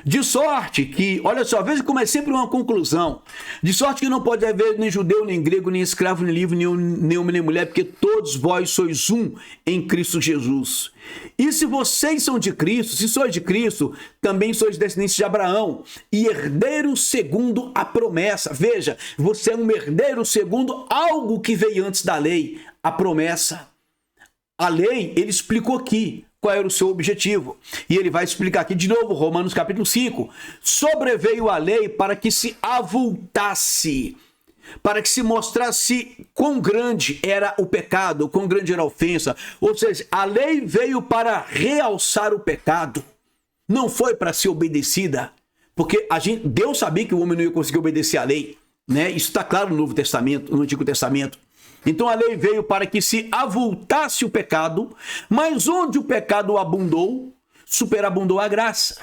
De sorte que, olha só, veja como é sempre uma conclusão. De sorte que não pode haver nem judeu, nem grego, nem escravo, nem livre, nem homem, nem mulher, porque todos vós sois um em Cristo Jesus. E se vocês são de Cristo, se sois de Cristo, também sois descendentes de Abraão e herdeiros segundo a promessa. Veja, você é um herdeiro segundo algo que veio antes da lei, a promessa. A lei, ele explicou aqui qual era o seu objetivo. E ele vai explicar aqui de novo, Romanos capítulo 5. Sobreveio a lei para que se avultasse, para que se mostrasse quão grande era o pecado, quão grande era a ofensa. Ou seja, a lei veio para realçar o pecado. Não foi para ser obedecida, porque Deus sabia que o homem não ia conseguir obedecer à lei, né? Isso está claro no Novo Testamento, no Antigo Testamento. Então a lei veio para que se avultasse o pecado, mas onde o pecado abundou, superabundou a graça.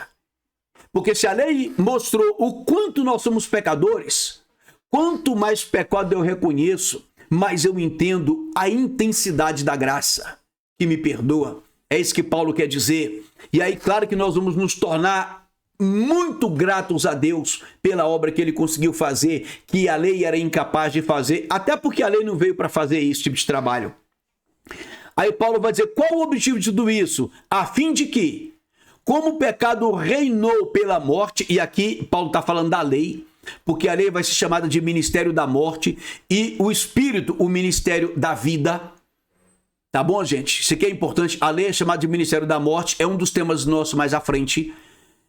Porque se a lei mostrou o quanto nós somos pecadores, quanto mais pecado eu reconheço, mais eu entendo a intensidade da graça que me perdoa. É isso que Paulo quer dizer. E aí, claro que nós vamos nos tornar muito gratos a Deus pela obra que ele conseguiu fazer, que a lei era incapaz de fazer, até porque a lei não veio para fazer esse tipo de trabalho. Aí Paulo vai dizer, qual o objetivo de tudo isso? A fim de que, como o pecado reinou pela morte, e aqui Paulo está falando da lei, porque a lei vai ser chamada de ministério da morte, e o Espírito, o ministério da vida. Tá bom, gente? Isso aqui é importante. A lei é chamada de ministério da morte, é um dos temas nossos mais à frente.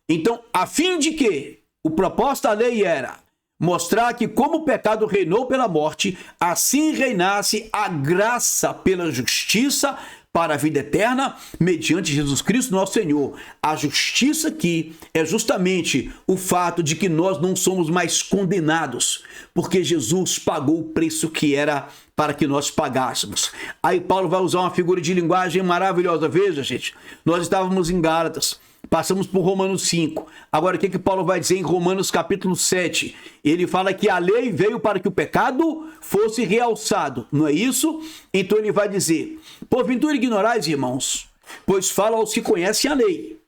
Então, a fim de que o propósito da lei era mostrar que como o pecado reinou pela morte, assim reinasse a graça pela justiça para a vida eterna, mediante Jesus Cristo nosso Senhor. A justiça aqui é justamente o fato de que nós não somos mais condenados, porque Jesus pagou o preço que era para que nós pagássemos. Aí Paulo vai usar uma figura de linguagem maravilhosa. Veja, gente, nós estávamos em Gálatas, passamos por Romanos 5. Agora, o que Paulo vai dizer em Romanos capítulo 7? Ele fala que a lei veio para que o pecado fosse realçado. Não é isso? Então ele vai dizer, porventura ignorais, irmãos, pois fala aos que conhecem a lei.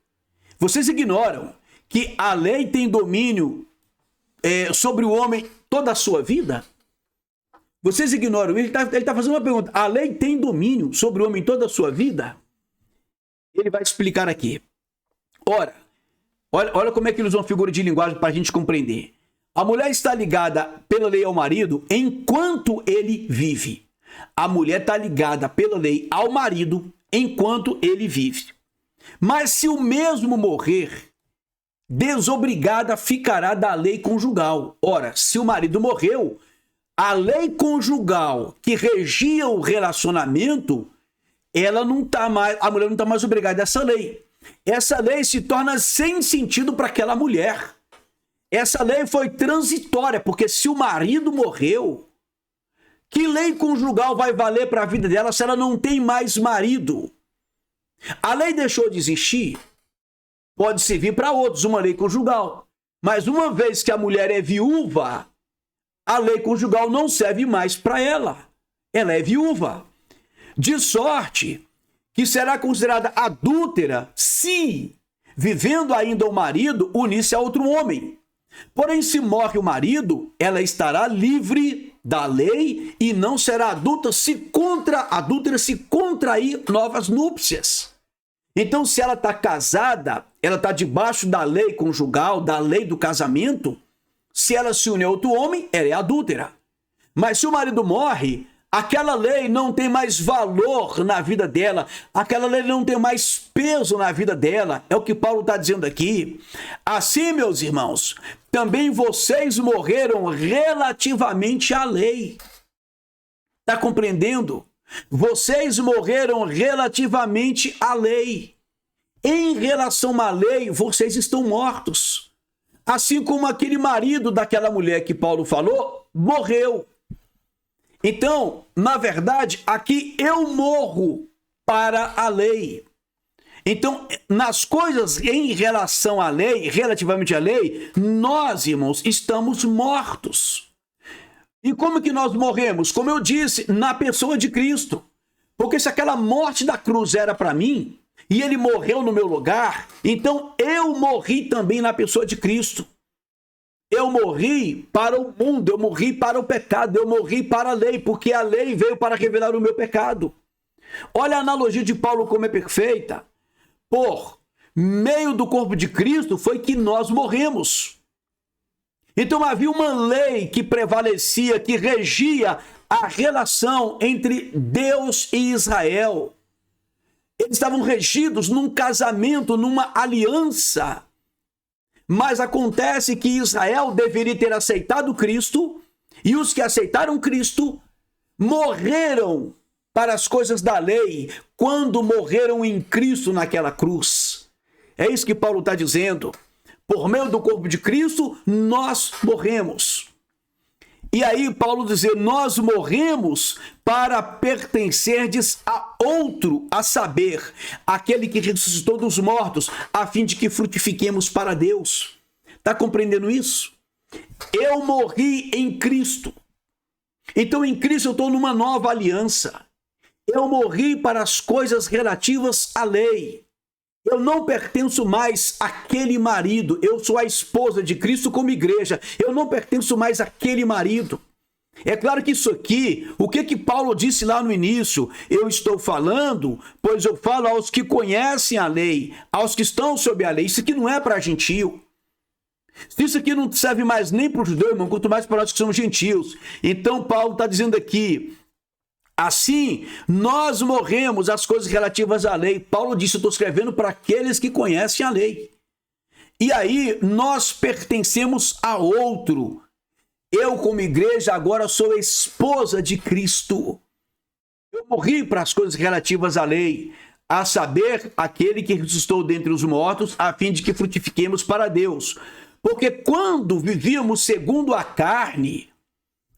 Vocês ignoram que a lei tem domínio sobre o homem toda a sua vida? Vocês ignoram? Ele está fazendo uma pergunta. A lei tem domínio sobre o homem toda a sua vida? Ele vai explicar aqui. Ora, olha como é que ele usa uma figura de linguagem para a gente compreender. A mulher está ligada pela lei ao marido enquanto ele vive. A mulher está ligada pela lei ao marido enquanto ele vive. Mas se o mesmo morrer, desobrigada ficará da lei conjugal. Ora, se o marido morreu, a lei conjugal que regia o relacionamento, ela não tá mais, a mulher não está mais obrigada a essa lei. Essa lei se torna sem sentido para aquela mulher. Essa lei foi transitória, porque se o marido morreu, que lei conjugal vai valer para a vida dela se ela não tem mais marido? A lei deixou de existir? Pode servir para outros, uma lei conjugal. Mas uma vez que a mulher é viúva, a lei conjugal não serve mais para ela. Ela é viúva. De sorte que será considerada adúltera se, vivendo ainda o marido, unir-se a outro homem. Porém, se morre o marido, ela estará livre da lei e não será adúltera se contrair novas núpcias. Então, se ela está casada, ela está debaixo da lei conjugal, da lei do casamento. Se ela se une a outro homem, ela é adúltera. Mas se o marido morre, aquela lei não tem mais valor na vida dela, aquela lei não tem mais peso na vida dela. É o que Paulo está dizendo aqui. Assim, meus irmãos, também vocês morreram relativamente à lei. Está compreendendo? Vocês morreram relativamente à lei. Em relação à lei, vocês estão mortos. Assim como aquele marido daquela mulher que Paulo falou, morreu. Então, na verdade, aqui eu morro para a lei. Então, nas coisas em relação à lei, relativamente à lei, nós, irmãos, estamos mortos. E como que nós morremos? Como eu disse, na pessoa de Cristo. Porque se aquela morte da cruz era para mim, e ele morreu no meu lugar, então eu morri também na pessoa de Cristo. Eu morri para o mundo, eu morri para o pecado, eu morri para a lei, porque a lei veio para revelar o meu pecado. Olha a analogia de Paulo como é perfeita. Por meio do corpo de Cristo foi que nós morremos. Então havia uma lei que prevalecia, que regia a relação entre Deus e Israel. Eles estavam regidos num casamento, numa aliança. Mas acontece que Israel deveria ter aceitado Cristo, e os que aceitaram Cristo morreram para as coisas da lei quando morreram em Cristo naquela cruz. É isso que Paulo está dizendo. Por meio do corpo de Cristo, nós morremos. E aí Paulo diz, nós morremos para pertencerdes a outro, a saber, aquele que ressuscitou dos mortos, a fim de que frutifiquemos para Deus. Está compreendendo isso? Eu morri em Cristo. Então em Cristo eu estou numa nova aliança. Eu morri para as coisas relativas à lei. Eu não pertenço mais àquele marido. Eu sou a esposa de Cristo como igreja. Eu não pertenço mais àquele marido. É claro que isso aqui, o que Paulo disse lá no início? Eu estou falando, pois eu falo aos que conhecem a lei, aos que estão sob a lei. Isso aqui não é para gentio. Isso aqui não serve mais nem para o judeu, irmão, quanto mais para nós que somos gentios. Então Paulo está dizendo aqui, assim, nós morremos as coisas relativas à lei. Paulo disse, eu estou escrevendo para aqueles que conhecem a lei. E aí, nós pertencemos a outro. Eu, como igreja, agora sou esposa de Cristo. Eu morri para as coisas relativas à lei, a saber, aquele que ressuscitou dentre os mortos, a fim de que frutifiquemos para Deus. Porque quando vivíamos segundo a carne,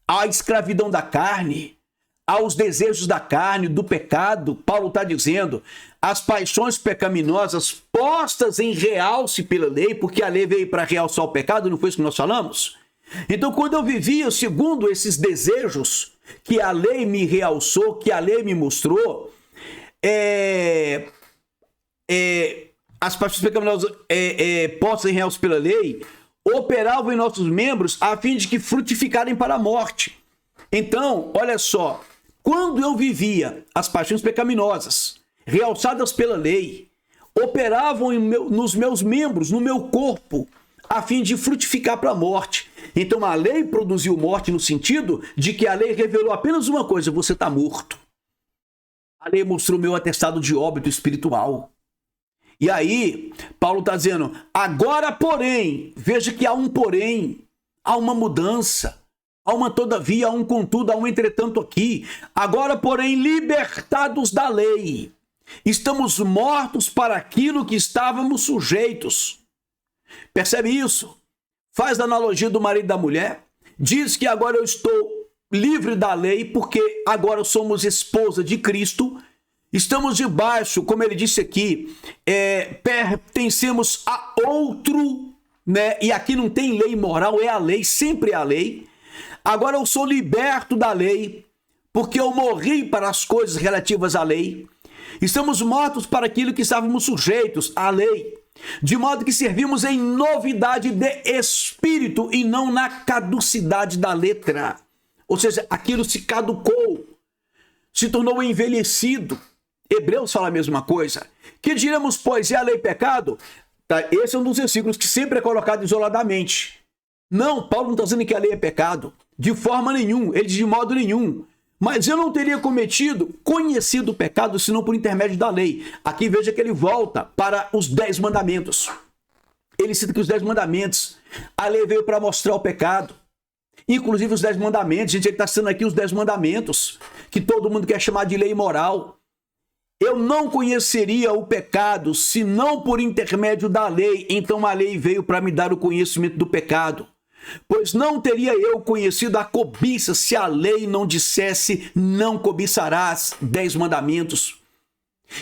a escravidão da carne, aos desejos da carne, do pecado, Paulo está dizendo, as paixões pecaminosas postas em realce pela lei, porque a lei veio para realçar o pecado, não foi isso que nós falamos? Então, quando eu vivia segundo esses desejos que a lei me realçou, que a lei me mostrou, as paixões pecaminosas postas em realce pela lei, operavam em nossos membros a fim de que frutificarem para a morte. Então, olha só, quando eu vivia as paixões pecaminosas, realçadas pela lei, operavam nos meus membros, no meu corpo, a fim de frutificar para a morte. Então a lei produziu morte no sentido de que a lei revelou apenas uma coisa, você está morto. A lei mostrou meu atestado de óbito espiritual. E aí, Paulo está dizendo, agora porém, veja que há um porém, há uma mudança. Há uma todavia, há um contudo, há um entretanto aqui. Agora, porém, libertados da lei, estamos mortos para aquilo que estávamos sujeitos. Percebe isso? Faz a analogia do marido e da mulher. Diz que agora eu estou livre da lei, porque agora somos esposa de Cristo. Estamos debaixo, como ele disse aqui, pertencemos a outro, né? E aqui não tem lei moral, é a lei, sempre é a lei. Agora eu sou liberto da lei, porque eu morri para as coisas relativas à lei. Estamos mortos para aquilo que estávamos sujeitos à lei, de modo que servimos em novidade de espírito e não na caducidade da letra. Ou seja, aquilo se caducou, se tornou envelhecido. Hebreus fala a mesma coisa. Que diremos, pois, é a lei pecado? Tá, esse é um dos versículos que sempre é colocado isoladamente. Não, Paulo não está dizendo que a lei é pecado. De forma nenhuma, ele diz de modo nenhum. Mas eu não teria conhecido o pecado, senão por intermédio da lei. Aqui veja que ele volta para os 10 mandamentos. Ele cita que os 10 mandamentos, a lei veio para mostrar o pecado. Inclusive os 10 mandamentos, gente, ele está citando aqui os 10 mandamentos, que todo mundo quer chamar de lei moral. Eu não conheceria o pecado, senão por intermédio da lei. Então a lei veio para me dar o conhecimento do pecado. Pois não teria eu conhecido a cobiça se a lei não dissesse, não cobiçarás, 10 mandamentos.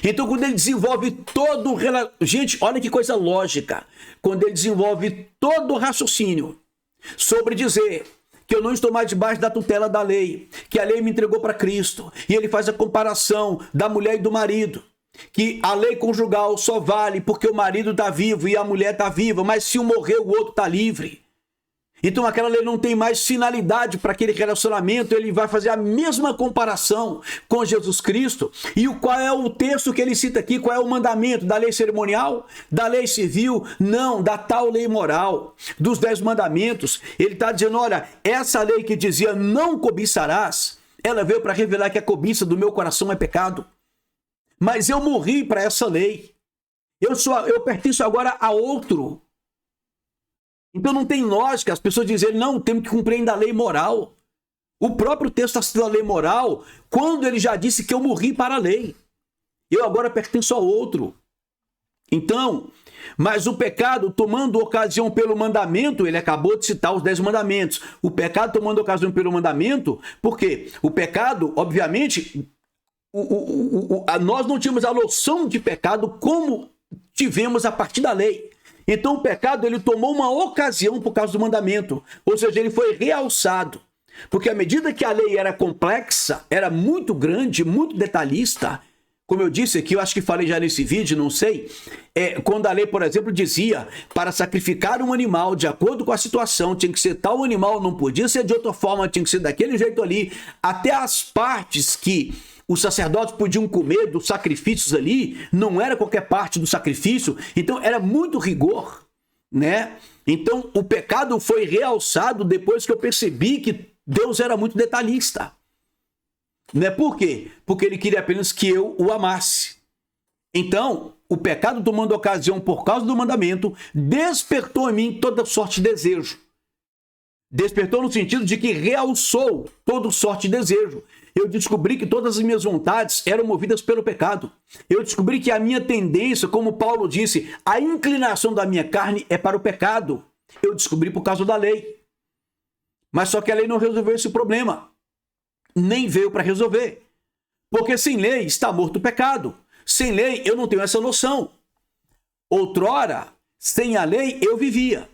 Então quando ele desenvolve todo o... Gente, olha que coisa lógica. Quando ele desenvolve todo o raciocínio sobre dizer que eu não estou mais debaixo da tutela da lei, que a lei me entregou para Cristo, e ele faz a comparação da mulher e do marido. que a lei conjugal só vale porque o marido está vivo e a mulher está viva, mas se um morrer, o outro está livre. Então aquela lei não tem mais finalidade para aquele relacionamento, ele vai fazer a mesma comparação com Jesus Cristo. E qual é o texto que ele cita aqui? Qual é o mandamento? Da lei cerimonial? Da lei civil? Não, da tal lei moral, dos 10 mandamentos. Ele está dizendo, olha, essa lei que dizia não cobiçarás, ela veio para revelar que a cobiça do meu coração é pecado. Mas eu morri para essa lei. Eu pertenço agora a outro. Então não tem lógica as pessoas dizerem, não, temos que cumprir ainda a lei moral. O próprio texto está citando a lei moral quando ele já disse que eu morri para a lei. Eu agora pertenço a outro. Então, mas o pecado tomando ocasião pelo mandamento, ele acabou de citar os 10 mandamentos. O pecado tomando ocasião pelo mandamento, por quê? O pecado, obviamente, nós não tínhamos a noção de pecado como tivemos a partir da lei. Então o pecado ele tomou uma ocasião por causa do mandamento, ou seja, ele foi realçado. Porque à medida que a lei era complexa, era muito grande, muito detalhista, como eu disse aqui, eu acho que falei já nesse vídeo, não sei, quando a lei, por exemplo, dizia para sacrificar um animal de acordo com a situação, tinha que ser tal animal, não podia ser de outra forma, tinha que ser daquele jeito ali, até as partes que os sacerdotes podiam comer dos sacrifícios ali, não era qualquer parte do sacrifício, então era muito rigor, né? Então o pecado foi realçado depois que eu percebi que Deus era muito detalhista. Né? Por quê? Porque ele queria apenas que eu o amasse. Então, o pecado tomando ocasião por causa do mandamento, despertou em mim toda sorte de desejo. Despertou no sentido de que realçou toda sorte de desejo. Eu descobri que todas as minhas vontades eram movidas pelo pecado. Eu descobri que a minha tendência, como Paulo disse, a inclinação da minha carne é para o pecado. Eu descobri por causa da lei. Mas só que a lei não resolveu esse problema. Nem veio para resolver. Porque sem lei está morto o pecado. Sem lei eu não tenho essa noção. Outrora, sem a lei eu vivia.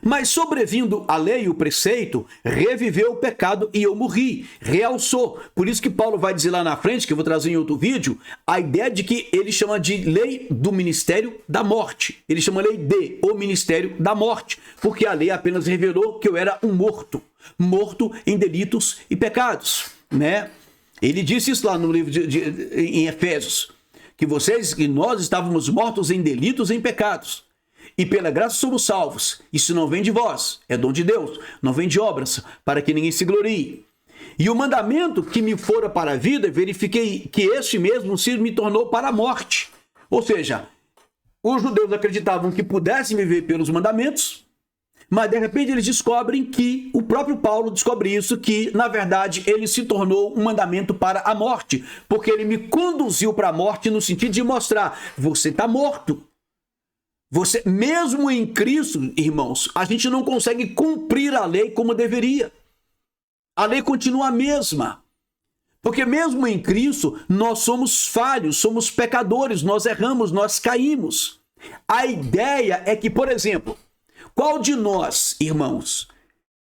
Mas sobrevindo a lei e o preceito, reviveu o pecado e eu morri, realçou. Por isso que Paulo vai dizer lá na frente, que eu vou trazer em outro vídeo, a ideia de que ele chama de lei do ministério da morte. Ele chama lei de o ministério da morte, porque a lei apenas revelou que eu era um morto, morto em delitos e pecados, né? Ele disse isso lá no livro em Efésios, que nós estávamos mortos em delitos e em pecados. E pela graça somos salvos. Isso não vem de vós, é dom de Deus. Não vem de obras, para que ninguém se glorie. E o mandamento que me fora para a vida, verifiquei que este mesmo se me tornou para a morte. Ou seja, os judeus acreditavam que pudessem viver pelos mandamentos, mas de repente eles descobrem que, o próprio Paulo descobre isso, que na verdade ele se tornou um mandamento para a morte, porque ele me conduziu para a morte no sentido de mostrar, você está morto. Você, mesmo em Cristo, irmãos, a gente não consegue cumprir a lei como deveria. A lei continua a mesma. Porque mesmo em Cristo, nós somos falhos, somos pecadores, nós erramos, nós caímos. A ideia é que, por exemplo, qual de nós, irmãos,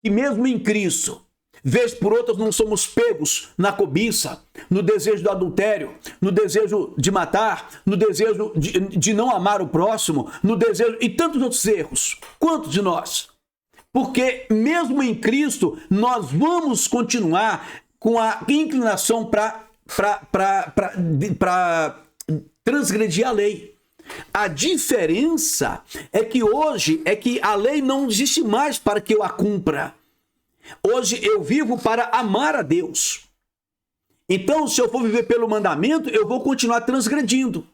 que mesmo em Cristo, vez por outras não somos pegos na cobiça, no desejo do adultério, no desejo de matar, no desejo de não amar o próximo, no desejo e tantos outros erros. Quantos de nós? Porque mesmo em Cristo nós vamos continuar com a inclinação para transgredir a lei. A diferença é que hoje a lei não existe mais para que eu a cumpra. Hoje eu vivo para amar a Deus. Então, se eu for viver pelo mandamento, eu vou continuar transgredindo.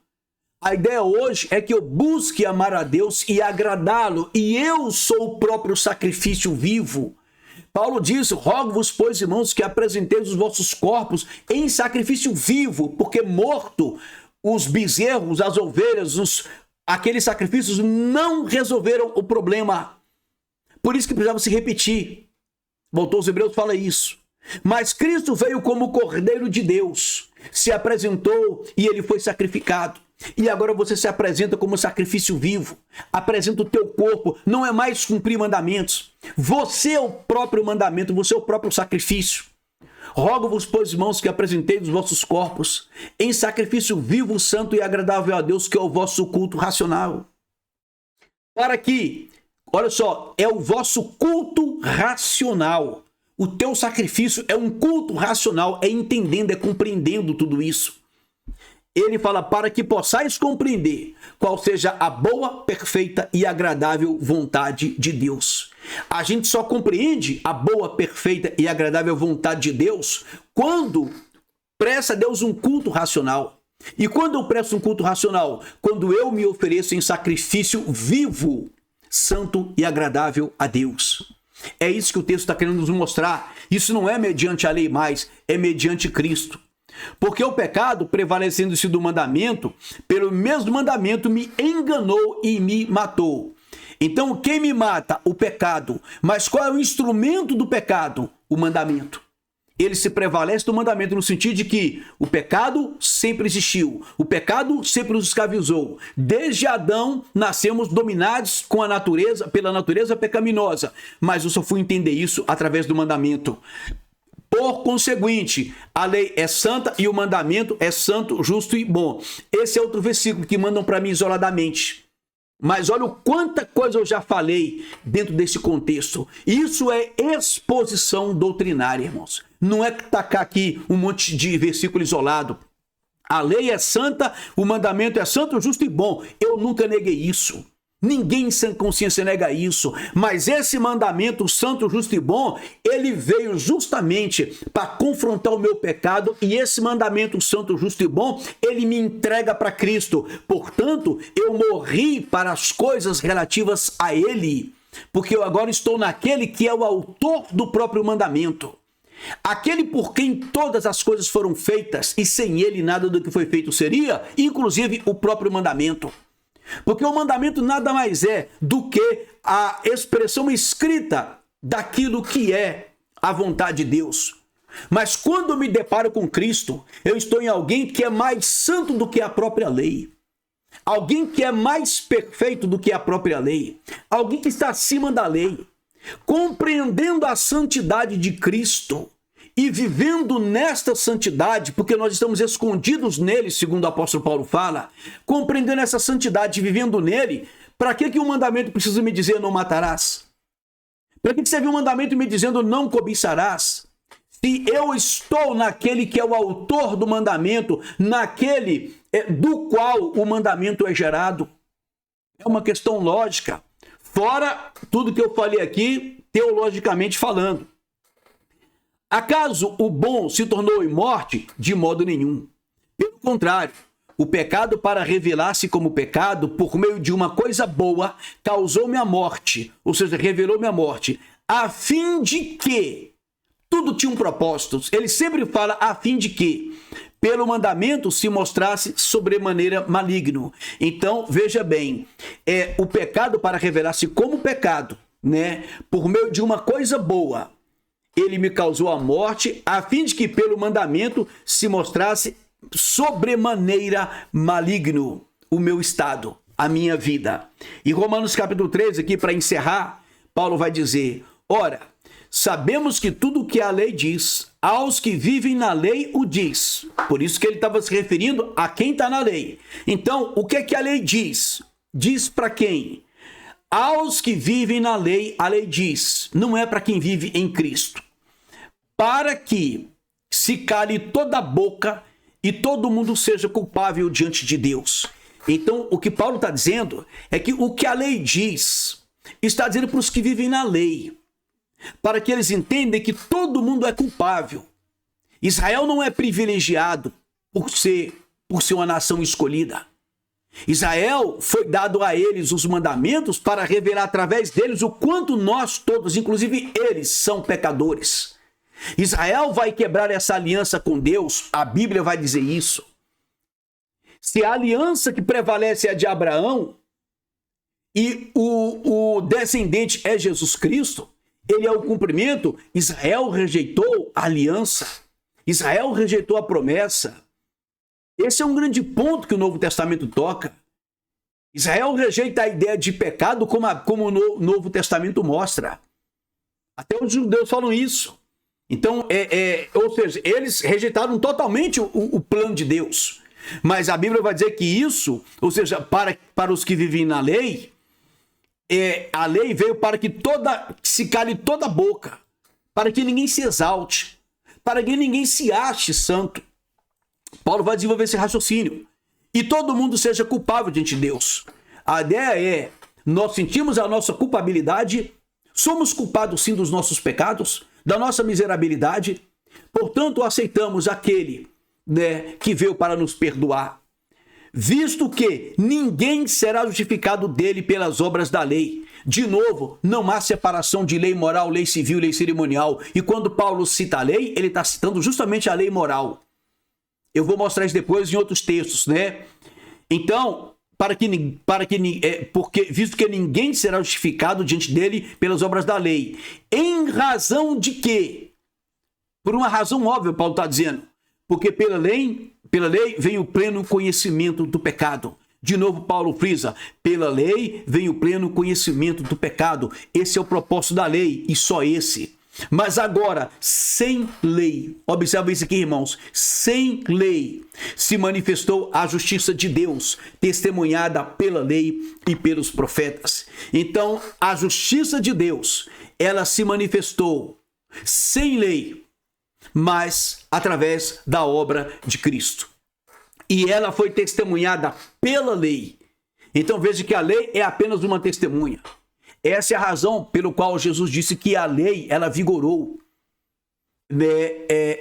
A ideia hoje é que eu busque amar a Deus e agradá-lo, e eu sou o próprio sacrifício vivo. Paulo diz, rogo-vos, pois, irmãos, que apresenteis os vossos corpos em sacrifício vivo, porque morto, os bezerros, as ovelhas, aqueles sacrifícios não resolveram o problema. Por isso que precisava se repetir. Voltou aos Hebreus, fala isso. Mas Cristo veio como Cordeiro de Deus, se apresentou e ele foi sacrificado. E agora você se apresenta como sacrifício vivo. Apresenta o teu corpo, não é mais cumprir mandamentos. Você é o próprio mandamento, você é o próprio sacrifício. Rogo-vos, pois, irmãos, que apresenteis os vossos corpos em sacrifício vivo, santo e agradável a Deus, que é o vosso culto racional. Para que, olha só, é o vosso culto racional. O teu sacrifício é um culto racional, é entendendo, é compreendendo tudo isso. Ele fala, para que possais compreender qual seja a boa, perfeita e agradável vontade de Deus. A gente só compreende a boa, perfeita e agradável vontade de Deus quando presta a Deus um culto racional. E quando eu presto um culto racional? Quando eu me ofereço em sacrifício vivo, santo e agradável a Deus. É isso que o texto está querendo nos mostrar. Isso não é mediante a lei mais, é mediante Cristo. Porque o pecado, prevalecendo-se do mandamento, pelo mesmo mandamento me enganou e me matou. Então, quem me mata? O pecado. Mas qual é o instrumento do pecado? O mandamento. Ele se prevalece do mandamento no sentido de que o pecado sempre existiu. O pecado sempre nos escravizou. Desde Adão, nascemos dominados com a natureza, pela natureza pecaminosa. Mas eu só fui entender isso através do mandamento. Por conseguinte, a lei é santa e o mandamento é santo, justo e bom. Esse é outro versículo que mandam para mim isoladamente. Mas olha o quanta coisa eu já falei dentro desse contexto. Isso é exposição doutrinária, irmãos. Não é tacar aqui um monte de versículo isolado. A lei é santa, o mandamento é santo, justo e bom. Eu nunca neguei isso. Ninguém sem consciência nega isso, mas esse mandamento santo, justo e bom, ele veio justamente para confrontar o meu pecado, e esse mandamento santo, justo e bom, ele me entrega para Cristo. Portanto, eu morri para as coisas relativas a ele, porque eu agora estou naquele que é o autor do próprio mandamento. Aquele por quem todas as coisas foram feitas, e sem ele nada do que foi feito seria, inclusive o próprio mandamento. Porque o mandamento nada mais é do que a expressão escrita daquilo que é a vontade de Deus. Mas quando eu me deparo com Cristo, eu estou em alguém que é mais santo do que a própria lei. Alguém que é mais perfeito do que a própria lei. Alguém que está acima da lei. Compreendendo a santidade de Cristo e vivendo nesta santidade, porque nós estamos escondidos nele, segundo o apóstolo Paulo fala, compreendendo essa santidade e vivendo nele, para que o mandamento precisa me dizer não matarás? Para que você viu o mandamento me dizendo não cobiçarás? Se eu estou naquele que é o autor do mandamento, naquele do qual o mandamento é gerado. É uma questão lógica, fora tudo que eu falei aqui, teologicamente falando. Acaso o bom se tornou em morte? De modo nenhum. Pelo contrário, o pecado, para revelar-se como pecado, por meio de uma coisa boa, causou-me a morte, ou seja, revelou-me a morte, a fim de que, tudo tinha um propósito, ele sempre fala a fim de que, pelo mandamento se mostrasse sobremaneira maligno. Então, veja bem, o pecado para revelar-se como pecado, né, por meio de uma coisa boa, ele me causou a morte, a fim de que pelo mandamento se mostrasse sobremaneira maligno o meu estado, a minha vida. E Romanos capítulo 13, aqui para encerrar, Paulo vai dizer, ora, sabemos que tudo o que a lei diz, aos que vivem na lei o diz. Por isso que ele estava se referindo a quem está na lei. Então, o que é que a lei diz? Diz para quem? Aos que vivem na lei, a lei diz, não é para quem vive em Cristo. Para que se cale toda a boca e todo mundo seja culpável diante de Deus. Então, o que Paulo está dizendo é que o que a lei diz, está dizendo para os que vivem na lei, para que eles entendam que todo mundo é culpável. Israel não é privilegiado por ser uma nação escolhida. Israel foi dado a eles os mandamentos para revelar através deles o quanto nós todos, inclusive eles, são pecadores. Israel vai quebrar essa aliança com Deus, a Bíblia vai dizer isso. Se a aliança que prevalece é a de Abraão e o descendente é Jesus Cristo, ele é o cumprimento. Israel rejeitou a aliança, Israel rejeitou a promessa. Esse é um grande ponto que o Novo Testamento toca. Israel rejeita a ideia de pecado como o Novo Testamento mostra. Até os judeus falam isso. Então, ou seja, eles rejeitaram totalmente o plano de Deus. Mas a Bíblia vai dizer que isso, ou seja, para os que vivem na lei, a lei veio para que se cale toda a boca, para que ninguém se exalte, para que ninguém se ache santo. Paulo vai desenvolver esse raciocínio. E todo mundo seja culpável diante de Deus. A ideia é, nós sentimos a nossa culpabilidade, somos culpados sim dos nossos pecados, da nossa miserabilidade, portanto aceitamos aquele, né, que veio para nos perdoar. Visto que ninguém será justificado dele pelas obras da lei. De novo, não há separação de lei moral, lei civil, lei cerimonial. E quando Paulo cita a lei, ele está citando justamente a lei moral. Eu vou mostrar isso depois em outros textos, né? Então, porque visto que ninguém será justificado diante dele pelas obras da lei. Em razão de quê? Por uma razão óbvia, Paulo está dizendo. Porque pela lei vem o pleno conhecimento do pecado. De novo, Paulo frisa, pela lei vem o pleno conhecimento do pecado. Esse é o propósito da lei, e só esse. Mas agora, sem lei, observa isso aqui, irmãos, sem lei se manifestou a justiça de Deus, testemunhada pela lei e pelos profetas. Então, a justiça de Deus, ela se manifestou sem lei, mas através da obra de Cristo. E ela foi testemunhada pela lei. Então veja que a lei é apenas uma testemunha. Essa é a razão pelo qual Jesus disse que a lei, ela vigorou.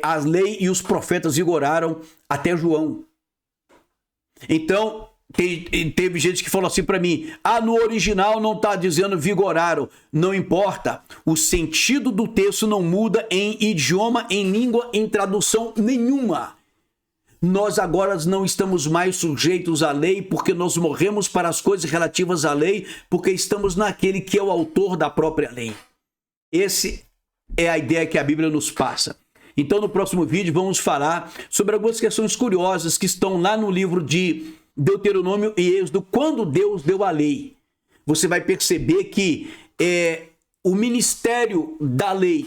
A lei e os profetas vigoraram até João. Então, teve gente que falou assim para mim, no original não está dizendo vigoraram. Não importa, o sentido do texto não muda em idioma, em língua, em tradução nenhuma. Nós agora não estamos mais sujeitos à lei porque nós morremos para as coisas relativas à lei, porque estamos naquele que é o autor da própria lei. Essa é a ideia que a Bíblia nos passa. Então, no próximo vídeo, vamos falar sobre algumas questões curiosas que estão lá no livro de Deuteronômio e Êxodo, quando Deus deu a lei. Você vai perceber que o ministério da lei,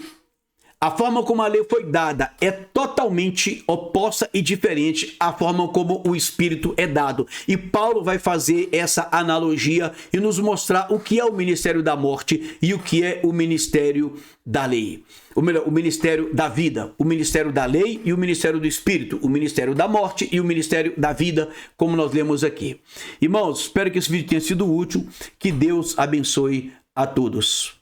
a forma como a lei foi dada é totalmente oposta e diferente à forma como o Espírito é dado. E Paulo vai fazer essa analogia e nos mostrar o que é o ministério da morte e o que é o ministério da lei. Ou melhor, o ministério da vida, o ministério da lei e o ministério do Espírito, o ministério da morte e o ministério da vida, como nós lemos aqui. Irmãos, espero que esse vídeo tenha sido útil, que Deus abençoe a todos.